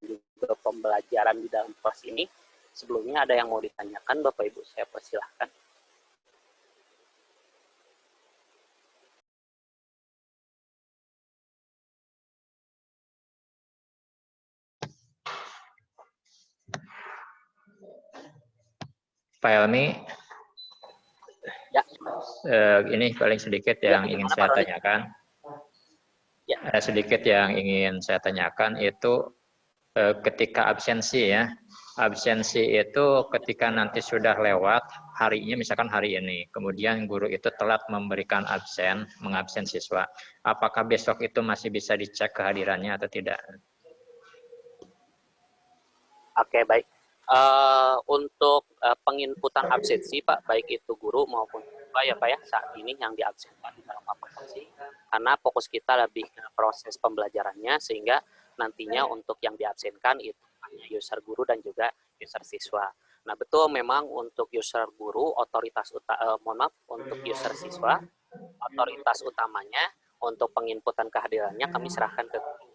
juga pembelajaran di dalam kelas ini, sebelumnya ada yang mau ditanyakan Bapak Ibu, saya persilahkan. Pak Helmi, Ya. Ini paling sedikit yang ingin saya tanyakan. Ya. Sedikit yang ingin saya tanyakan itu ketika absensi ya. Absensi itu ketika nanti sudah lewat harinya, misalkan hari ini, kemudian guru itu telat memberikan absen, mengabsen siswa. Apakah besok itu masih bisa dicek kehadirannya atau tidak? Oke, baik. Untuk penginputan absensi Pak, baik itu guru maupun siswa ya Pak ya, saat ini yang diabsenkan di dalam aplikasi, karena fokus kita lebih ke proses pembelajarannya, sehingga nantinya untuk yang diabsenkan itu hanya user guru dan juga user siswa. Nah betul, memang untuk user guru untuk user siswa, otoritas utamanya untuk penginputan kehadirannya kami serahkan ke guru.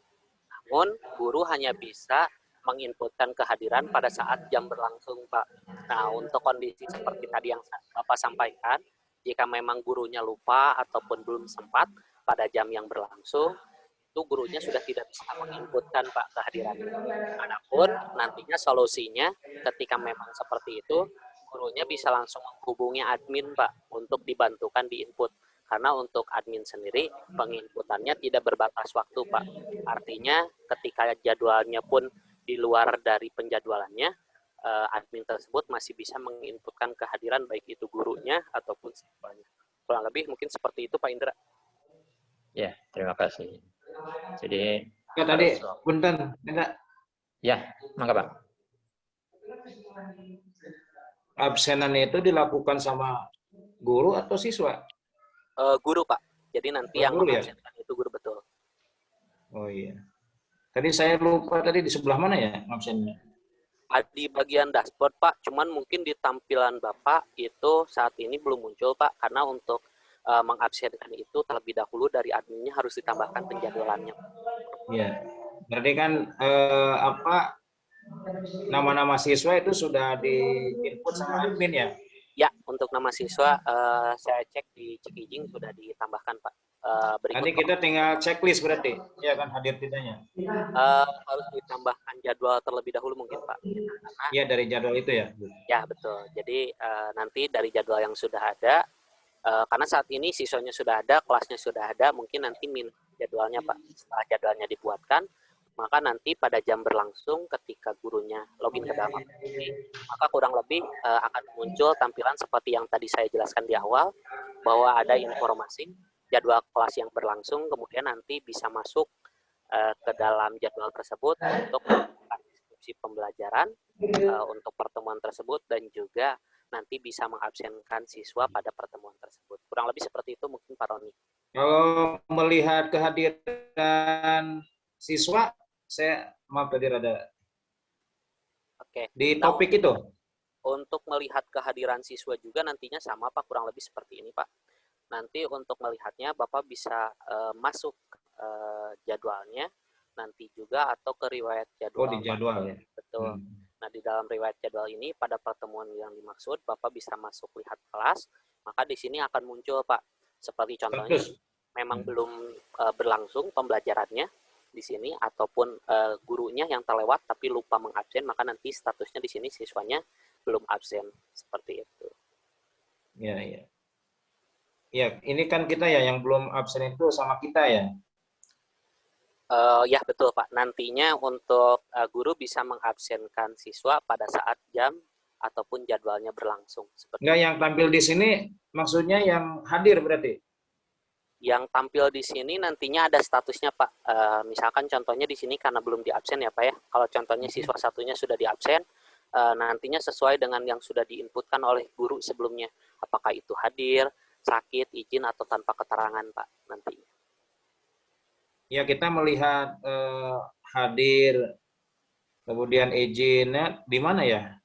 Namun guru hanya bisa menginputkan kehadiran pada saat jam berlangsung, Pak. Nah, untuk kondisi seperti tadi yang Bapak sampaikan, jika memang gurunya lupa ataupun belum sempat pada jam yang berlangsung, itu gurunya sudah tidak bisa menginputkan, Pak, kehadirannya. Adapun nantinya solusinya ketika memang seperti itu, gurunya bisa langsung menghubungi admin, Pak, untuk dibantukan di input. Karena untuk admin sendiri, penginputannya tidak berbatas waktu, Pak. Artinya ketika jadwalnya pun di luar dari penjadwalannya, admin tersebut masih bisa menginputkan kehadiran baik itu gurunya ataupun siswanya. Kurang lebih mungkin seperti itu Pak Indra. Ya, terima kasih. Jadi ya tadi punten enggak ya, mangga Pak. Absenan itu dilakukan sama guru atau siswa? Guru Pak. Jadi nanti yang mengabsenkan itu guru, betul. Oh iya. Tadi saya lupa tadi di sebelah mana ya absennya? Di bagian dashboard Pak, cuman mungkin di tampilan Bapak itu saat ini belum muncul Pak, karena untuk mengabsenkan itu terlebih dahulu dari adminnya harus ditambahkan penjadwalannya. Iya. Berarti kan apa nama-nama siswa itu sudah di-input sama admin ya? Ya, untuk nama siswa saya cek di Cikijing sudah ditambahkan Pak. Berikut Nanti kita tinggal checklist berarti, ya kan hadir tidaknya? harus ditambahkan jadwal terlebih dahulu mungkin Pak. Karena Iya dari jadwal itu ya. ya betul. Jadi nanti dari jadwal yang sudah ada, karena saat ini siswanya sudah ada, kelasnya sudah ada, mungkin nanti jadwalnya Pak. Setelah jadwalnya dibuatkan, maka nanti pada jam berlangsung ketika gurunya login ke dalam aplikasi, maka kurang lebih akan muncul tampilan seperti yang tadi saya jelaskan di awal, bahwa ada informasi jadwal kelas yang berlangsung, kemudian nanti bisa masuk ke dalam jadwal tersebut untuk melakukan diskusi pembelajaran untuk pertemuan tersebut, dan juga nanti bisa mengabsenkan siswa pada pertemuan tersebut. Kurang lebih seperti itu mungkin Pak Roni. Kalau melihat kehadiran siswa, saya maaf tadi rada Oke. di Nah, topik itu. untuk melihat kehadiran siswa juga nantinya sama Pak, kurang lebih seperti ini Pak. Nanti untuk melihatnya Bapak bisa masuk jadwalnya nanti juga, atau ke riwayat Oh jadwal di Pak. jadwal ya. Betul. Nah, di dalam riwayat jadwal ini pada pertemuan yang dimaksud Bapak bisa masuk lihat kelas, maka di sini akan muncul Pak. Seperti contohnya Status. memang belum berlangsung pembelajarannya di sini, ataupun gurunya yang terlewat tapi lupa mengabsen, maka nanti statusnya di sini siswanya belum absen, seperti itu. Ya, ya. Ya, ini kan kita ya yang belum absen itu sama kita ya. Ya betul Pak, nantinya untuk guru bisa mengabsenkan siswa pada saat jam ataupun jadwalnya berlangsung. Enggak, yang tampil di sini maksudnya yang hadir berarti. Yang tampil di sini nantinya ada statusnya Pak. Misalkan contohnya di sini karena belum diabsen ya Pak ya. Kalau contohnya siswa satunya sudah diabsen, nantinya sesuai dengan yang sudah diinputkan oleh guru sebelumnya. Apakah itu hadir, sakit, izin, atau tanpa keterangan Pak nantinya. Ya, kita melihat hadir, kemudian izinnya di mana ya?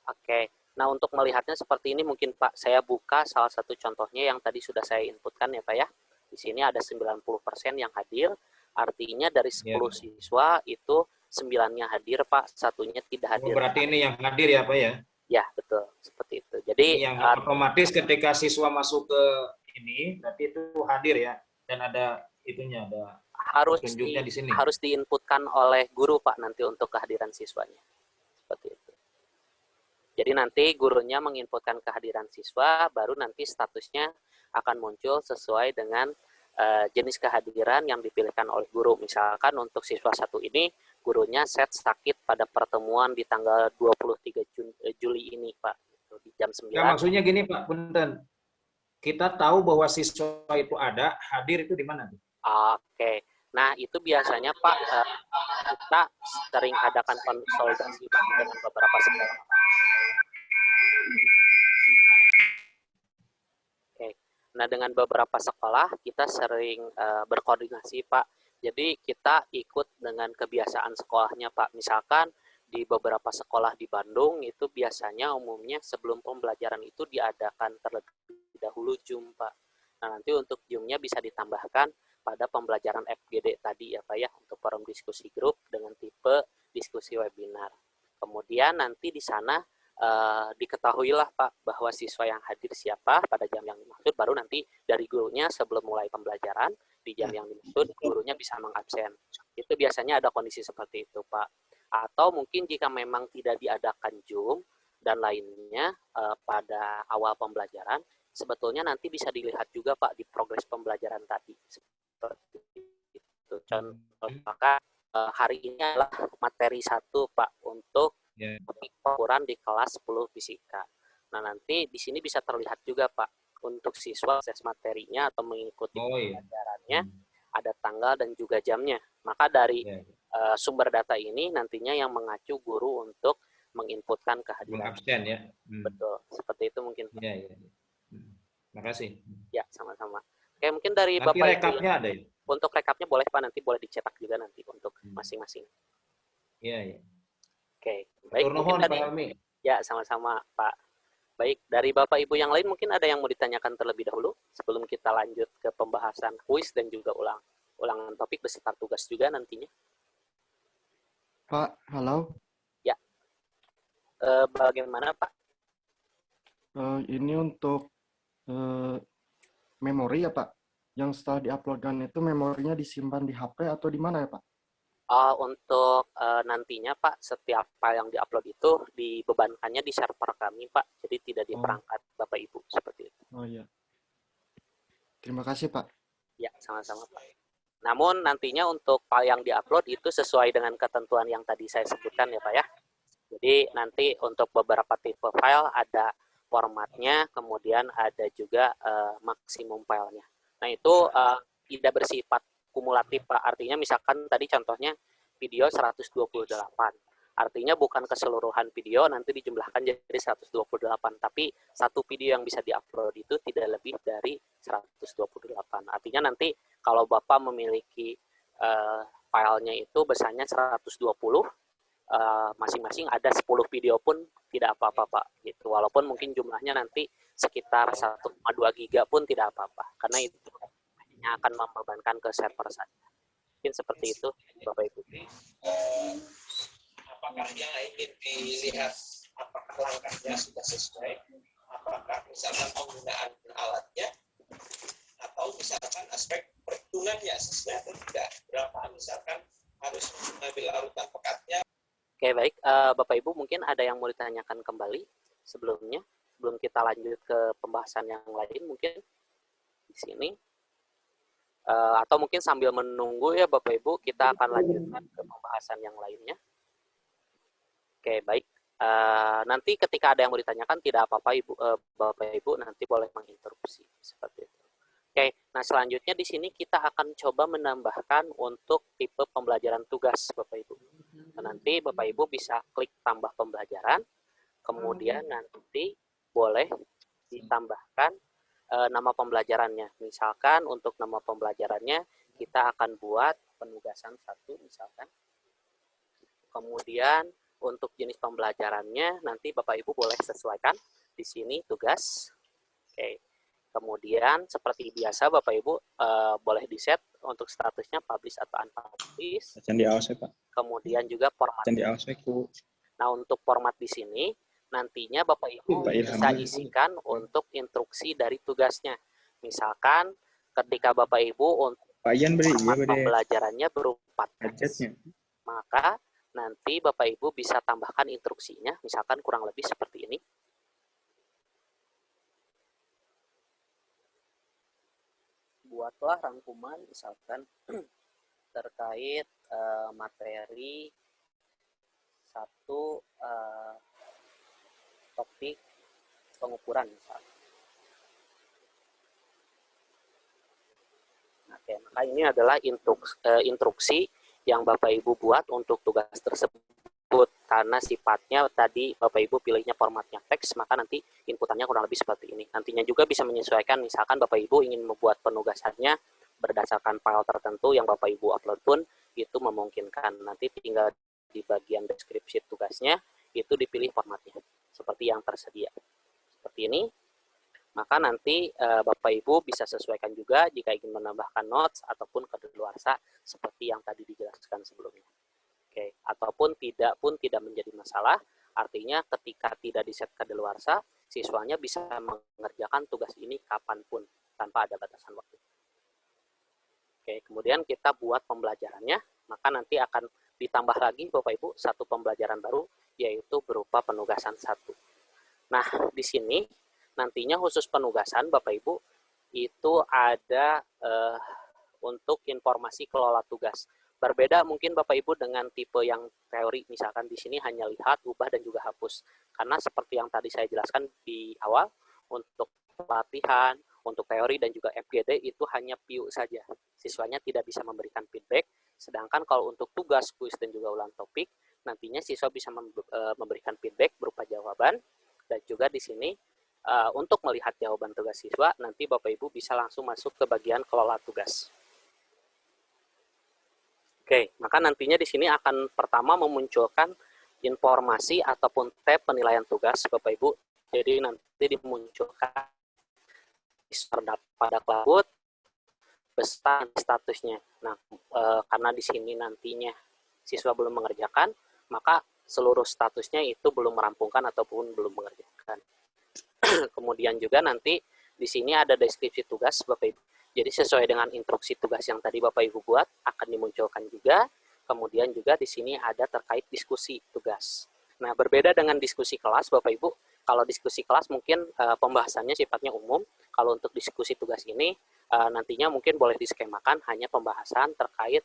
Oke. Nah, untuk melihatnya seperti ini mungkin Pak, saya buka salah satu contohnya yang tadi sudah saya inputkan ya Pak ya. Di sini ada 90% yang hadir, artinya dari 10 siswa itu 9-nya hadir Pak, satunya tidak Oh, hadir. berarti ini yang hadir ya Pak ya? Ya, betul. Seperti itu. Jadi, Ini yang otomatis ketika siswa masuk ke ini, berarti itu hadir ya? Dan ada itunya, ada tunjuknya di sini. harus diinputkan oleh guru Pak nanti untuk kehadiran siswanya. Seperti itu. Jadi nanti gurunya menginputkan kehadiran siswa, baru nanti statusnya akan muncul sesuai dengan jenis kehadiran yang dipilihkan oleh guru. Misalkan untuk siswa satu ini, gurunya set sakit pada pertemuan di tanggal 23 Juli ini Pak, di jam 9. Nah, maksudnya gini Pak, punten. Kita tahu bahwa siswa itu ada, hadir itu di mana? Oke. Nah, itu biasanya Pak, kita sering adakan konsolidasi dengan beberapa sekolah. Oke. Nah, dengan beberapa sekolah kita sering berkoordinasi, Pak. Jadi kita ikut dengan kebiasaan sekolahnya, Pak. Misalkan di beberapa sekolah di Bandung itu biasanya umumnya sebelum pembelajaran itu diadakan terlebih dahulu Zoom, Pak. Nah, nanti untuk Zoom-nya bisa ditambahkan pada pembelajaran FGD tadi ya, Pak ya, untuk forum diskusi grup dengan tipe diskusi webinar. Kemudian nanti di sana diketahuilah Pak bahwa siswa yang hadir siapa pada jam yang dimaksud, baru nanti dari gurunya sebelum mulai pembelajaran di jam yang dimaksud gurunya bisa mengabsen. Itu biasanya ada kondisi seperti itu Pak. Atau mungkin jika memang tidak diadakan Zoom dan lainnya pada awal pembelajaran, sebetulnya nanti bisa dilihat juga Pak di progres pembelajaran tadi. Seperti itu. Contoh maka hari ini adalah materi 1 Pak untuk pengukuran di kelas 10 fisika. Nah, nanti di sini bisa terlihat juga Pak untuk siswa akses materinya atau mengikuti pembelajarannya, ada tanggal dan juga jamnya. Maka dari sumber data ini nantinya yang mengacu guru untuk menginputkan kehadiran. Mengabsen ya. Betul, seperti itu mungkin. Iya. Terima kasih. Ya, sama-sama. Oke, mungkin dari nanti Bapak rekapnya ada ya? Untuk rekapnya boleh Pak, nanti boleh dicetak juga nanti untuk masing-masing. Iya. Oke, baik. Mungkin dari, ya, sama-sama Pak. Baik, dari Bapak Ibu yang lain mungkin ada yang mau ditanyakan terlebih dahulu sebelum kita lanjut ke pembahasan kuis dan juga ulangan topik beserta tugas juga nantinya. Pak, halo. Ya, bagaimana Pak? Ini untuk memori ya Pak? Yang setelah diuploadkan itu memorinya disimpan di HP atau di mana ya Pak? Untuk nantinya Pak, setiap file yang diupload itu dibebankannya di server kami Pak, jadi tidak di perangkat Bapak Ibu seperti itu. Oh iya. Terima kasih Pak. Ya, sama-sama Pak. Namun nantinya untuk file yang diupload itu sesuai dengan ketentuan yang tadi saya sebutkan ya Pak ya. Jadi nanti untuk beberapa tipe file ada formatnya, kemudian ada juga maksimum filenya. Nah itu tidak bersifat kumulatif Pak. Artinya misalkan tadi contohnya video 128. Artinya bukan keseluruhan video nanti dijumlahkan jadi 128, tapi satu video yang bisa diupload itu tidak lebih dari 128. Artinya nanti kalau Bapak memiliki filenya itu besarnya 120, masing-masing ada 10 video pun tidak apa-apa Pak. Gitu. Walaupun mungkin jumlahnya nanti sekitar 1,2 giga pun tidak apa-apa. Karena itu hanya akan membebankan ke server saja. Mungkin seperti itu Bapak Ibu. Apakah yang ingin dilihat apakah langkahnya sudah sesuai, apakah misalkan penggunaan alatnya, atau misalkan aspek perhitungannya sesuai atau tidak, berapa misalkan harus mengambil larutan pekatnya. Oke baik, Bapak Ibu mungkin ada yang mau ditanyakan kembali sebelumnya, sebelum kita lanjut ke pembahasan yang lain mungkin di sini. Atau mungkin sambil menunggu ya Bapak Ibu, kita akan lanjutkan ke pembahasan yang lainnya. Oke, baik. Nanti ketika ada yang mau ditanyakan, tidak apa-apa Bapak Ibu, nanti boleh menginterupsi. Seperti itu. Oke, nah selanjutnya di sini kita akan coba menambahkan untuk tipe pembelajaran tugas Bapak Ibu. Nanti Bapak Ibu bisa klik tambah pembelajaran, kemudian nanti boleh ditambahkan nama pembelajarannya. Misalkan untuk nama pembelajarannya, kita akan buat penugasan 1 misalkan. Kemudian untuk jenis pembelajarannya nanti Bapak Ibu boleh sesuaikan di sini tugas. Oke. Kemudian seperti biasa Bapak Ibu boleh di-set untuk statusnya publish atau unpublish. Kemudian juga format. Nah, untuk format di sini nantinya Bapak Ibu bisa isikan untuk instruksi dari tugasnya. Misalkan ketika Bapak Ibu untuk format pembelajarannya berupa teks, maka nanti Bapak Ibu bisa tambahkan instruksinya, misalkan kurang lebih seperti ini. Buatlah rangkuman, misalkan terkait materi satu topik pengukuran misalkan. Oke, maka ini adalah instruksi yang Bapak Ibu buat untuk tugas tersebut. Karena sifatnya tadi Bapak Ibu pilihnya formatnya teks, maka nanti inputannya kurang lebih seperti ini. Nantinya juga bisa menyesuaikan, misalkan Bapak Ibu ingin membuat penugasannya berdasarkan file tertentu yang Bapak Ibu upload pun, itu memungkinkan. Nanti tinggal di bagian deskripsi tugasnya, itu dipilih formatnya, seperti yang tersedia. Seperti ini. Maka nanti Bapak Ibu bisa sesuaikan juga jika ingin menambahkan notes ataupun kedaluarsa seperti yang tadi dijelaskan sebelumnya. Oke, ataupun tidak menjadi masalah, artinya ketika tidak di-set kedaluarsa, siswanya bisa mengerjakan tugas ini kapanpun tanpa ada batasan waktu. Oke, kemudian kita buat pembelajarannya, maka nanti akan ditambah lagi Bapak Ibu satu pembelajaran baru, yaitu berupa penugasan 1. Nah, di sini nantinya khusus penugasan Bapak Ibu itu ada untuk informasi kelola tugas. Berbeda mungkin Bapak Ibu dengan tipe yang teori, misalkan di sini hanya lihat, ubah, dan juga hapus. Karena seperti yang tadi saya jelaskan di awal, untuk pelatihan, untuk teori, dan juga FGD itu hanya view saja. Siswanya tidak bisa memberikan feedback, sedangkan kalau untuk tugas, kuis, dan juga ulang topik, nantinya siswa bisa memberikan feedback berupa jawaban, dan juga di sini untuk melihat jawaban tugas siswa, nanti Bapak Ibu bisa langsung masuk ke bagian kelola tugas. Oke, maka nantinya di sini akan pertama memunculkan informasi ataupun tab penilaian tugas Bapak Ibu. Jadi nanti dimunculkan pada cloud, beserta statusnya. Nah, karena di sini nantinya siswa belum mengerjakan, maka seluruh statusnya itu belum merampungkan ataupun belum mengerjakan. Kemudian juga nanti di sini ada deskripsi tugas Bapak Ibu. Jadi sesuai dengan instruksi tugas yang tadi Bapak Ibu buat akan dimunculkan juga. Kemudian juga di sini ada terkait diskusi tugas. Nah, berbeda dengan diskusi kelas Bapak Ibu. Kalau diskusi kelas mungkin pembahasannya sifatnya umum. Kalau untuk diskusi tugas ini nantinya mungkin boleh diskemakan hanya pembahasan terkait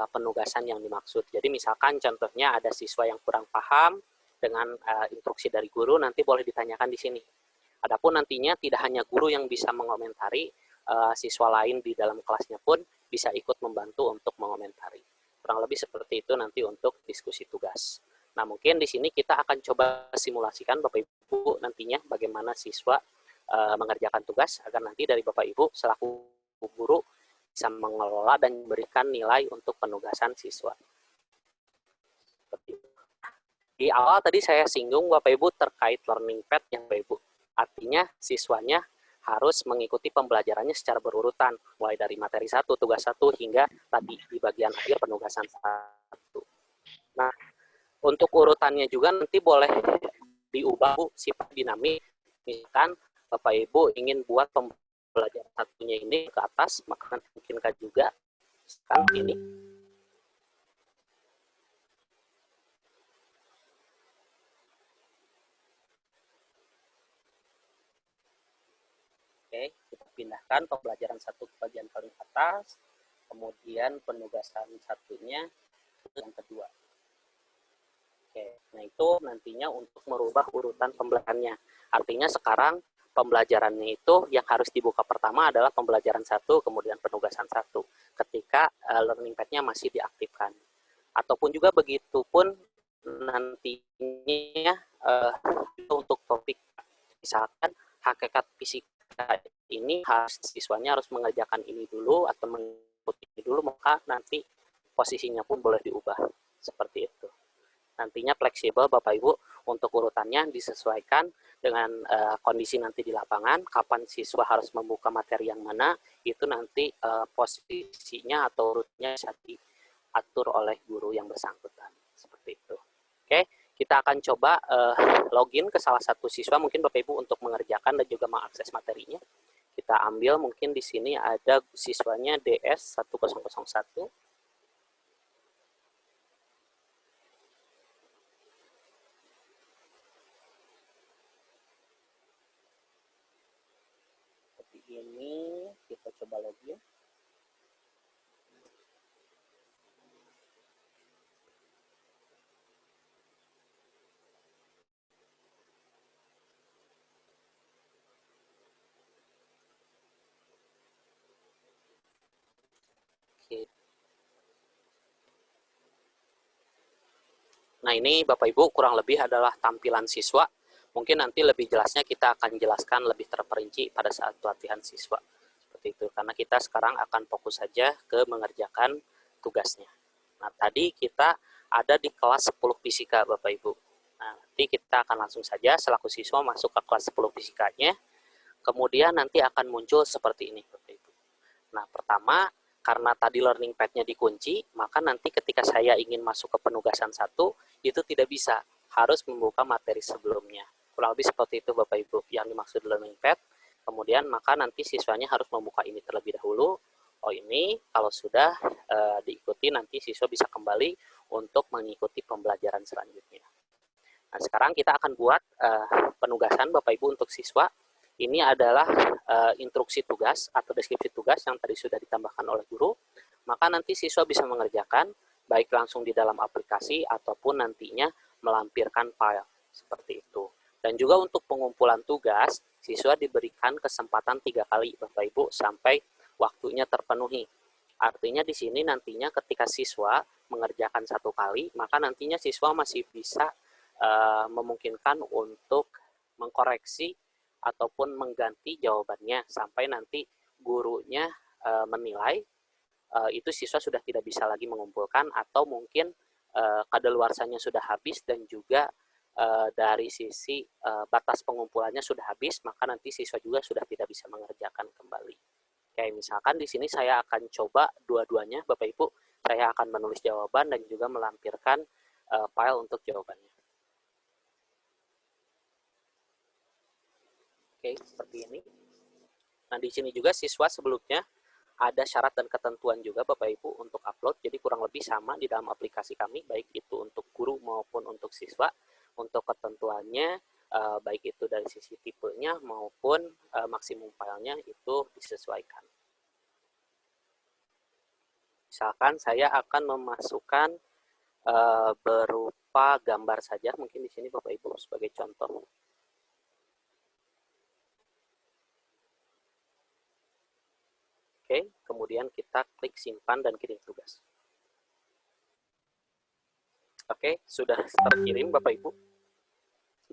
penugasan yang dimaksud. Jadi misalkan contohnya ada siswa yang kurang paham dengan instruksi dari guru, nanti boleh ditanyakan di sini. Adapun nantinya tidak hanya guru yang bisa mengomentari, siswa lain di dalam kelasnya pun bisa ikut membantu untuk mengomentari. Kurang lebih seperti itu nanti untuk diskusi tugas. Nah, mungkin di sini kita akan coba simulasikan Bapak Ibu nantinya bagaimana siswa mengerjakan tugas agar nanti dari Bapak Ibu selaku guru bisa mengelola dan memberikan nilai untuk penugasan siswa. Di awal tadi saya singgung Bapak Ibu terkait learning path ya Bapak Ibu. Artinya siswanya harus mengikuti pembelajarannya secara berurutan, mulai dari materi 1, tugas 1, hingga tadi di bagian akhir penugasan 1. Nah, untuk urutannya juga nanti boleh diubah Bu, sifat dinamik. Misalkan Bapak Ibu ingin buat pembelajaran satunya ini ke atas, maka mungkinkah juga sekarang ini. Oke, kita pindahkan pembelajaran satu ke bagian paling atas, kemudian penugasan satunya ke yang kedua. Oke, nah itu nantinya untuk merubah urutan pembelajarannya. Artinya sekarang pembelajarannya itu yang harus dibuka pertama adalah pembelajaran 1, kemudian penugasan 1, ketika learning path-nya masih diaktifkan. Ataupun juga begitu pun nantinya untuk topik, misalkan hakikat fisika ini harus siswanya harus mengerjakan ini dulu atau mengikuti ini dulu, maka nanti posisinya pun boleh diubah seperti itu. Nantinya fleksibel Bapak Ibu untuk urutannya disesuaikan dengan kondisi nanti di lapangan, kapan siswa harus membuka materi yang mana, itu nanti posisinya atau urutnya bisa diatur oleh guru yang bersangkutan seperti itu. Oke, kita akan coba login ke salah satu siswa mungkin Bapak Ibu untuk mengerjakan dan juga mengakses materinya. Kita ambil mungkin di sini ada siswanya DS 1001. Seperti ini, kita coba login. Nah, ini Bapak Ibu kurang lebih adalah tampilan siswa. Mungkin nanti lebih jelasnya kita akan jelaskan lebih terperinci pada saat pelatihan siswa. Seperti itu, karena kita sekarang akan fokus saja ke mengerjakan tugasnya. Nah, tadi kita ada di kelas 10 fisika Bapak Ibu. Nah, nanti kita akan langsung saja selaku siswa masuk ke kelas 10 fisikanya. Kemudian nanti akan muncul seperti ini Bapak Ibu. Nah, pertama, karena tadi learning path-nya dikunci, maka nanti ketika saya ingin masuk ke penugasan 1, itu tidak bisa, harus membuka materi sebelumnya. Kurang lebih seperti itu Bapak Ibu yang dimaksud learning path. Kemudian maka nanti siswanya harus membuka ini terlebih dahulu. Oh, ini kalau sudah diikuti nanti siswa bisa kembali untuk mengikuti pembelajaran selanjutnya. Nah, sekarang kita akan buat penugasan Bapak Ibu untuk siswa. Ini adalah instruksi tugas atau deskripsi tugas yang tadi sudah ditambahkan oleh guru. Maka nanti siswa bisa mengerjakan baik langsung di dalam aplikasi ataupun nantinya melampirkan file seperti itu. Dan juga untuk pengumpulan tugas, siswa diberikan kesempatan 3 kali Bapak Ibu sampai waktunya terpenuhi. Artinya di sini nantinya ketika siswa mengerjakan 1 kali, maka nantinya siswa masih bisa memungkinkan untuk mengkoreksi ataupun mengganti jawabannya sampai nanti gurunya menilai itu siswa sudah tidak bisa lagi mengumpulkan atau mungkin kadaluarsanya sudah habis dan juga dari sisi batas pengumpulannya sudah habis, maka nanti siswa juga sudah tidak bisa mengerjakan kembali. Kayak misalkan di sini saya akan coba dua-duanya, Bapak Ibu. Saya akan menulis jawaban dan juga melampirkan file untuk jawabannya. Oke, seperti ini. Nah, di sini juga siswa sebelumnya ada syarat dan ketentuan juga Bapak Ibu untuk upload. Jadi kurang lebih sama di dalam aplikasi kami, baik itu untuk guru maupun untuk siswa. Untuk ketentuannya, baik itu dari sisi tipenya maupun maksimum filenya itu disesuaikan. Misalkan saya akan memasukkan berupa gambar saja, mungkin di sini Bapak Ibu sebagai contoh. Oke, kemudian kita klik simpan dan kirim tugas. Oke, sudah terkirim Bapak Ibu.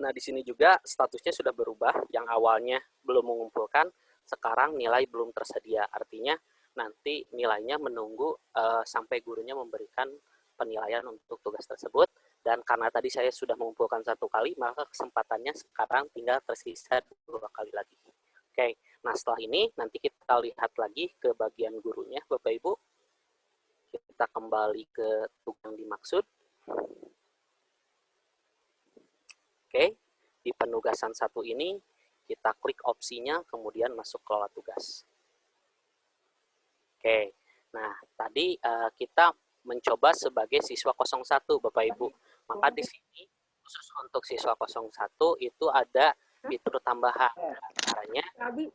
Nah, di sini juga statusnya sudah berubah. Yang awalnya belum mengumpulkan, sekarang nilai belum tersedia. Artinya nanti nilainya menunggu sampai gurunya memberikan penilaian untuk tugas tersebut. Dan karena tadi saya sudah mengumpulkan 1 kali, maka kesempatannya sekarang tinggal tersisa 2 kali lagi. Oke, nah setelah ini nanti kita lihat lagi ke bagian gurunya, Bapak Ibu. Kita kembali ke tugas yang dimaksud. Oke, di penugasan 1 ini kita klik opsinya, kemudian masuk kelola tugas. Oke, nah tadi kita mencoba sebagai siswa 01 Bapak Ibu. Maka di sini khusus untuk siswa 01 itu ada fitur tambahan, caranya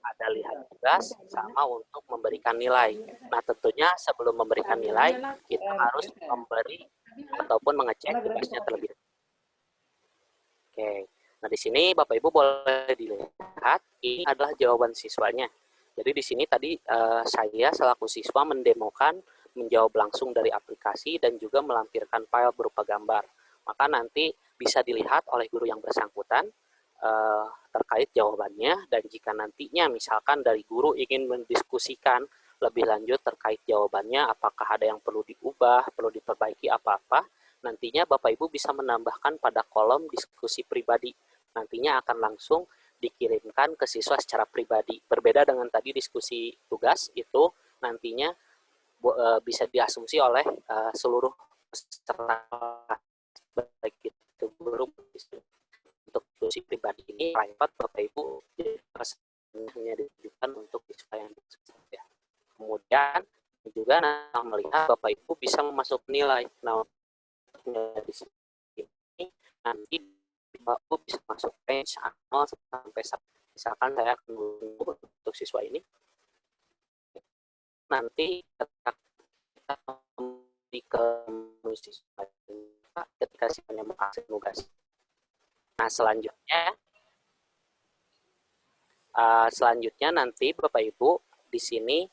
ada lihat tugas sama untuk memberikan nilai. Nah tentunya sebelum memberikan nilai kita harus memberi ataupun mengecek tugasnya terlebih dahulu. Oke, nah di sini Bapak Ibu boleh dilihat ini adalah jawaban siswanya. Jadi di sini tadi saya selaku siswa mendemokan menjawab langsung dari aplikasi dan juga melampirkan file berupa gambar. Maka nanti bisa dilihat oleh guru yang bersangkutan terkait jawabannya, dan jika nantinya misalkan dari guru ingin mendiskusikan lebih lanjut terkait jawabannya, apakah ada yang perlu diubah, perlu diperbaiki apa-apa, nantinya Bapak Ibu bisa menambahkan pada kolom diskusi pribadi. Nantinya akan langsung dikirimkan ke siswa secara pribadi. Berbeda dengan tadi diskusi tugas, itu nantinya bisa diasumsi oleh seluruh peserta, baik itu guru. Untuk diskusi pribadi ini private Bapak Ibu hanya ditujukan untuk siswa yang ya. Kemudian juga melihat Bapak Ibu bisa memasuk nilai. Nah, di sini nanti Bapak Ibu bisa masuk range 0 sampai 1. Misalkan saya akan menunggu untuk siswa ini. Nanti kita kembali ke siswa ketika siswanya mengakses tugas. Nah, selanjutnya nanti Bapak Ibu di sini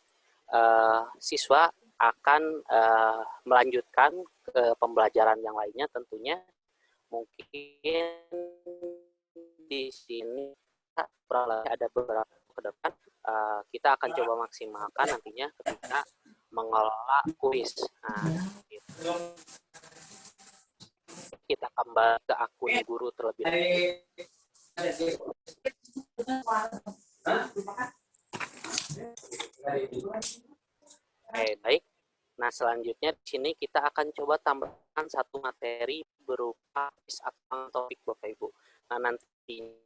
siswa akan melanjutkan ke pembelajaran yang lainnya tentunya. Mungkin di sini ada beberapa ke depan kita akan coba maksimalkan nantinya ketika mengelola kuis. Nah, gitu. Kita kembali ke akun guru terlebih dahulu. Oke, baik. Nah, selanjutnya di sini kita akan coba tambahkan 1 materi berupa quiz atau topik Bapak Ibu. Nah, nantinya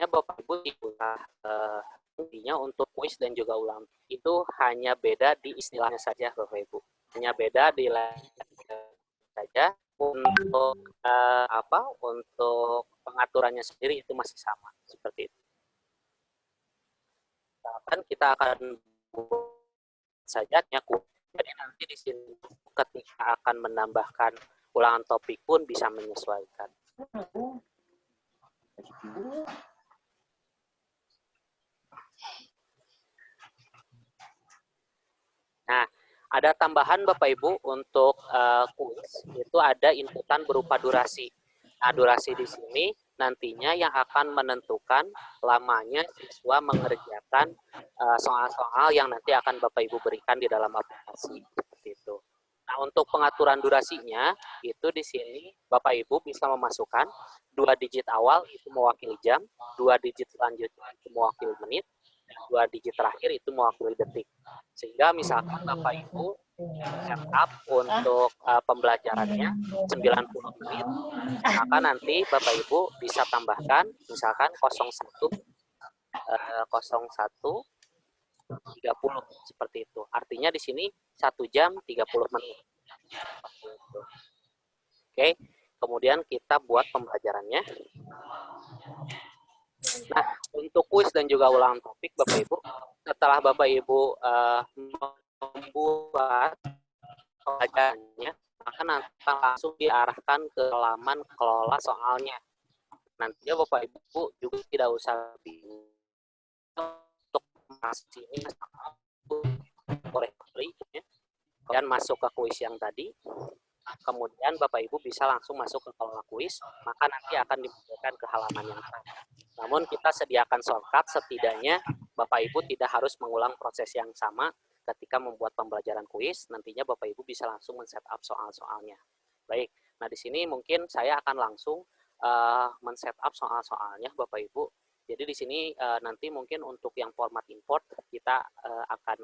Bapak Ibu intinya untuk quiz dan juga ulang itu hanya beda di istilahnya saja Bapak Ibu. Hanya beda di saja. Untuk untuk pengaturannya sendiri itu masih sama seperti itu. Bahkan kita akan buat saja nyaku. Jadi nanti di sini ketika akan menambahkan ulangan topik pun bisa menyesuaikan. Nah, ada tambahan Bapak Ibu untuk kuis, itu ada inputan berupa durasi. Nah, durasi di sini nantinya yang akan menentukan lamanya siswa mengerjakan soal-soal yang nanti akan Bapak Ibu berikan di dalam aplikasi. Seperti itu. Nah, untuk pengaturan durasinya, itu di sini Bapak Ibu bisa memasukkan 2 digit awal itu mewakili jam, 2 digit selanjutnya itu mewakili menit, dan 2 digit terakhir itu mewakili detik. Sehingga misalkan Bapak Ibu setup untuk pembelajarannya 90 menit, maka nanti Bapak Ibu bisa tambahkan misalkan 01 30 seperti itu. Artinya di sini 1 jam 30 menit. Oke, kemudian kita buat pembelajarannya. Nah, untuk kuis dan juga ulangan topik Bapak Ibu, setelah Bapak Ibu membuat pembelajarannya, maka nanti langsung diarahkan ke halaman kelola soalnya. Nantinya Bapak Ibu juga tidak usah bingung untuk masihnya dan masuk ke kuis yang tadi. Kemudian Bapak Ibu bisa langsung masuk ke kelola kuis, maka nanti akan dimasukkan ke halaman yang sama. Namun kita sediakan shortcut, setidaknya Bapak Ibu tidak harus mengulang proses yang sama ketika membuat pembelajaran kuis. Nantinya Bapak Ibu bisa langsung men-setup soal-soalnya. Baik, nah di sini mungkin saya akan langsung men-setup soal-soalnya Bapak Ibu. Jadi di sini nanti mungkin untuk yang format import kita akan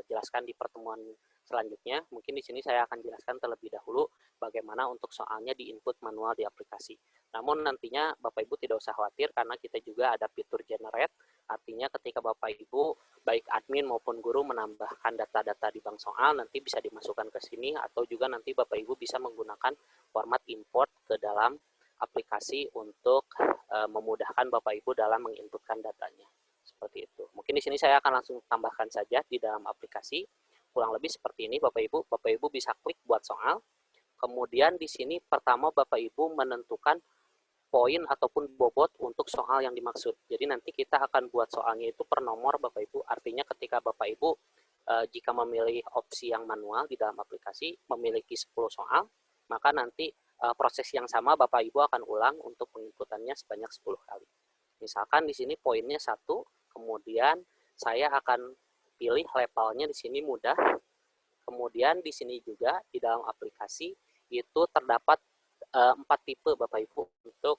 jelaskan di pertemuan selanjutnya. Mungkin di sini saya akan jelaskan terlebih dahulu bagaimana untuk soalnya di-input manual di aplikasi. Namun nantinya Bapak Ibu tidak usah khawatir karena kita juga ada fitur generate. Artinya ketika Bapak Ibu baik admin maupun guru menambahkan data-data di bank soal nanti bisa dimasukkan ke sini, atau juga nanti Bapak Ibu bisa menggunakan format import ke dalam aplikasi untuk memudahkan Bapak Ibu dalam menginputkan datanya. Seperti itu. Mungkin di sini saya akan langsung tambahkan saja di dalam aplikasi. Kurang lebih seperti ini Bapak Ibu bisa klik buat soal. Kemudian di sini pertama Bapak Ibu menentukan poin ataupun bobot untuk soal yang dimaksud. Jadi nanti kita akan buat soalnya itu per nomor Bapak Ibu. Artinya ketika Bapak Ibu jika memilih opsi yang manual di dalam aplikasi memiliki 10 soal, maka nanti proses yang sama Bapak Ibu akan ulang untuk penginputannya sebanyak 10 kali. Misalkan di sini poinnya 1, kemudian saya akan pilih levelnya di sini mudah. Kemudian di sini juga di dalam aplikasi itu terdapat 4 tipe Bapak Ibu untuk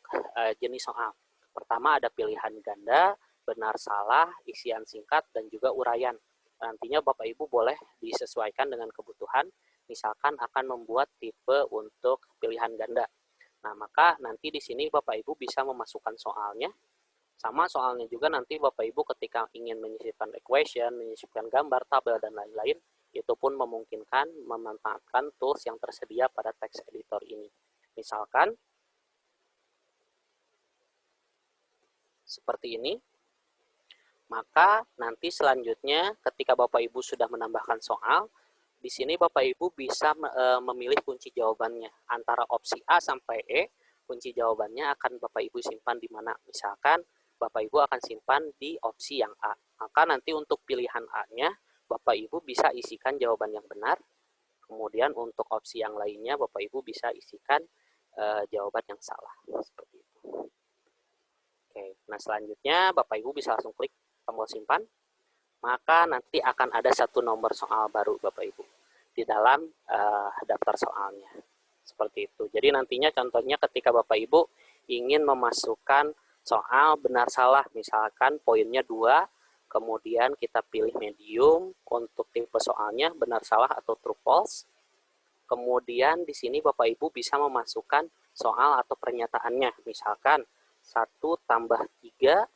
jenis soal. Pertama ada pilihan ganda, benar salah, isian singkat, dan juga uraian. Nantinya Bapak Ibu boleh disesuaikan dengan kebutuhan. Misalkan akan membuat tipe untuk pilihan ganda. Nah, maka nanti di sini Bapak Ibu bisa memasukkan soalnya. Sama soalnya juga nanti Bapak Ibu ketika ingin menyisipkan equation, menyisipkan gambar, tabel, dan lain-lain, itu pun memungkinkan memanfaatkan tools yang tersedia pada text editor ini. Misalkan, seperti ini. Maka nanti selanjutnya ketika Bapak Ibu sudah menambahkan soal, di sini Bapak Ibu bisa memilih kunci jawabannya. Antara opsi A sampai E, kunci jawabannya akan Bapak Ibu simpan di mana. Misalkan, Bapak Ibu akan simpan di opsi yang A. Maka nanti untuk pilihan A-nya, Bapak Ibu bisa isikan jawaban yang benar. Kemudian untuk opsi yang lainnya, Bapak Ibu bisa isikan jawaban yang salah. Seperti itu. Oke, nah selanjutnya Bapak Ibu bisa langsung klik tombol simpan. Maka nanti akan ada satu nomor soal baru Bapak Ibu di dalam daftar soalnya. Seperti itu. Jadi nantinya contohnya ketika Bapak Ibu ingin memasukkan soal benar salah, misalkan poinnya 2, kemudian kita pilih medium untuk tipe soalnya benar salah atau true false. Kemudian di sini Bapak Ibu bisa memasukkan soal atau pernyataannya, misalkan 1 tambah 3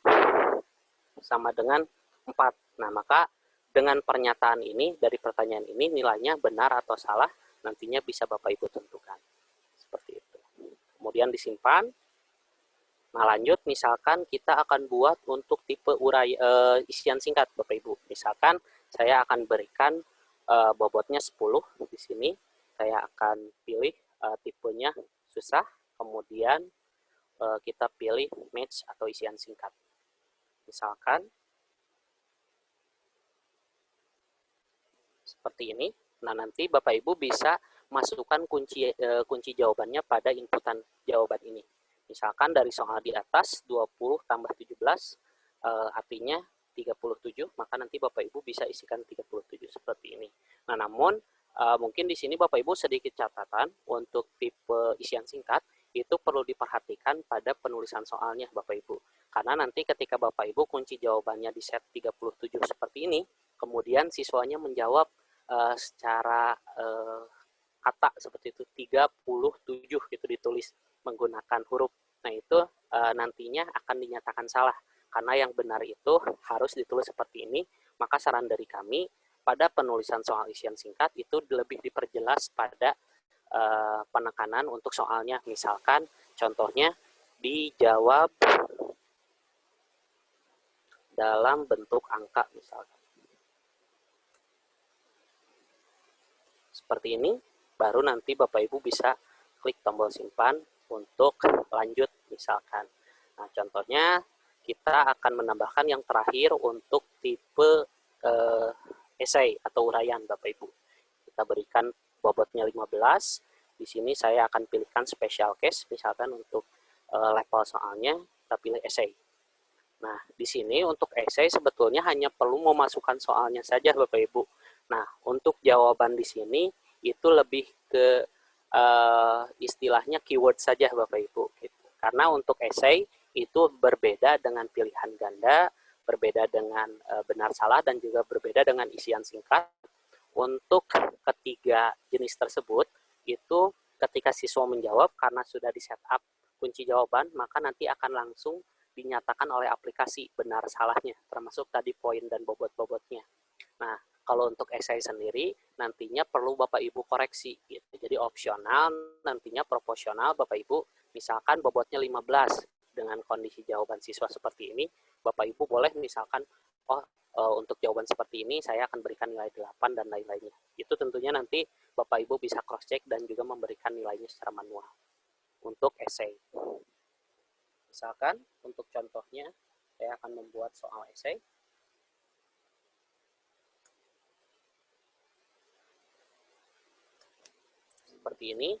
sama dengan 4. Nah, maka dengan pernyataan ini, dari pertanyaan ini, nilainya benar atau salah, nantinya bisa Bapak Ibu tentukan. Seperti itu. Kemudian disimpan. Nah, lanjut, misalkan kita akan buat untuk tipe isian singkat, Bapak Ibu. Misalkan saya akan berikan bobotnya 10 di sini. Saya akan pilih tipenya susah, kemudian kita pilih match atau isian singkat. Misalkan seperti ini. Nah, nanti Bapak Ibu bisa masukkan kunci jawabannya pada inputan jawaban ini. Misalkan dari soal di atas 20 tambah 17 artinya 37, maka nanti Bapak Ibu bisa isikan 37 seperti ini. Nah, namun mungkin di sini Bapak Ibu sedikit catatan untuk tipe isian singkat itu perlu diperhatikan pada penulisan soalnya Bapak Ibu. Karena nanti ketika Bapak Ibu kunci jawabannya di set 37 seperti ini, kemudian siswanya menjawab secara kata seperti itu 37 gitu ditulis menggunakan huruf. Nah, itu nantinya akan dinyatakan salah. Karena yang benar itu harus ditulis seperti ini, maka saran dari kami pada penulisan soal isian singkat itu lebih diperjelas pada penekanan untuk soalnya. Misalkan contohnya dijawab dalam bentuk angka misalkan. Seperti ini, baru nanti Bapak Ibu bisa klik tombol simpan untuk lanjut misalkan. Nah, contohnya kita akan menambahkan yang terakhir untuk tipe esai atau uraian Bapak Ibu. Kita berikan bobotnya 15. Di sini saya akan pilihkan special case, misalkan untuk level soalnya kita pilih esai. Nah, di sini untuk esai sebetulnya hanya perlu memasukkan soalnya saja Bapak Ibu. Nah, untuk jawaban di sini itu lebih ke istilahnya keyword saja Bapak Ibu. Gitu. Karena untuk esai itu berbeda dengan pilihan ganda, berbeda dengan benar salah, dan juga berbeda dengan isian singkat. Untuk ketiga jenis tersebut, itu ketika siswa menjawab, karena sudah di setup kunci jawaban, maka nanti akan langsung dinyatakan oleh aplikasi benar salahnya, termasuk tadi poin dan bobot-bobotnya. Nah, kalau untuk esai sendiri, nantinya perlu Bapak Ibu koreksi. Gitu. Jadi opsional, nantinya proporsional Bapak Ibu, misalkan bobotnya 15, dengan kondisi jawaban siswa seperti ini, Bapak Ibu boleh misalkan, untuk jawaban seperti ini saya akan berikan nilai 8 dan lain-lainnya. Itu tentunya nanti Bapak Ibu bisa cross-check dan juga memberikan nilainya secara manual. Untuk esai. Misalkan, untuk contohnya, saya akan membuat soal esai. Seperti ini,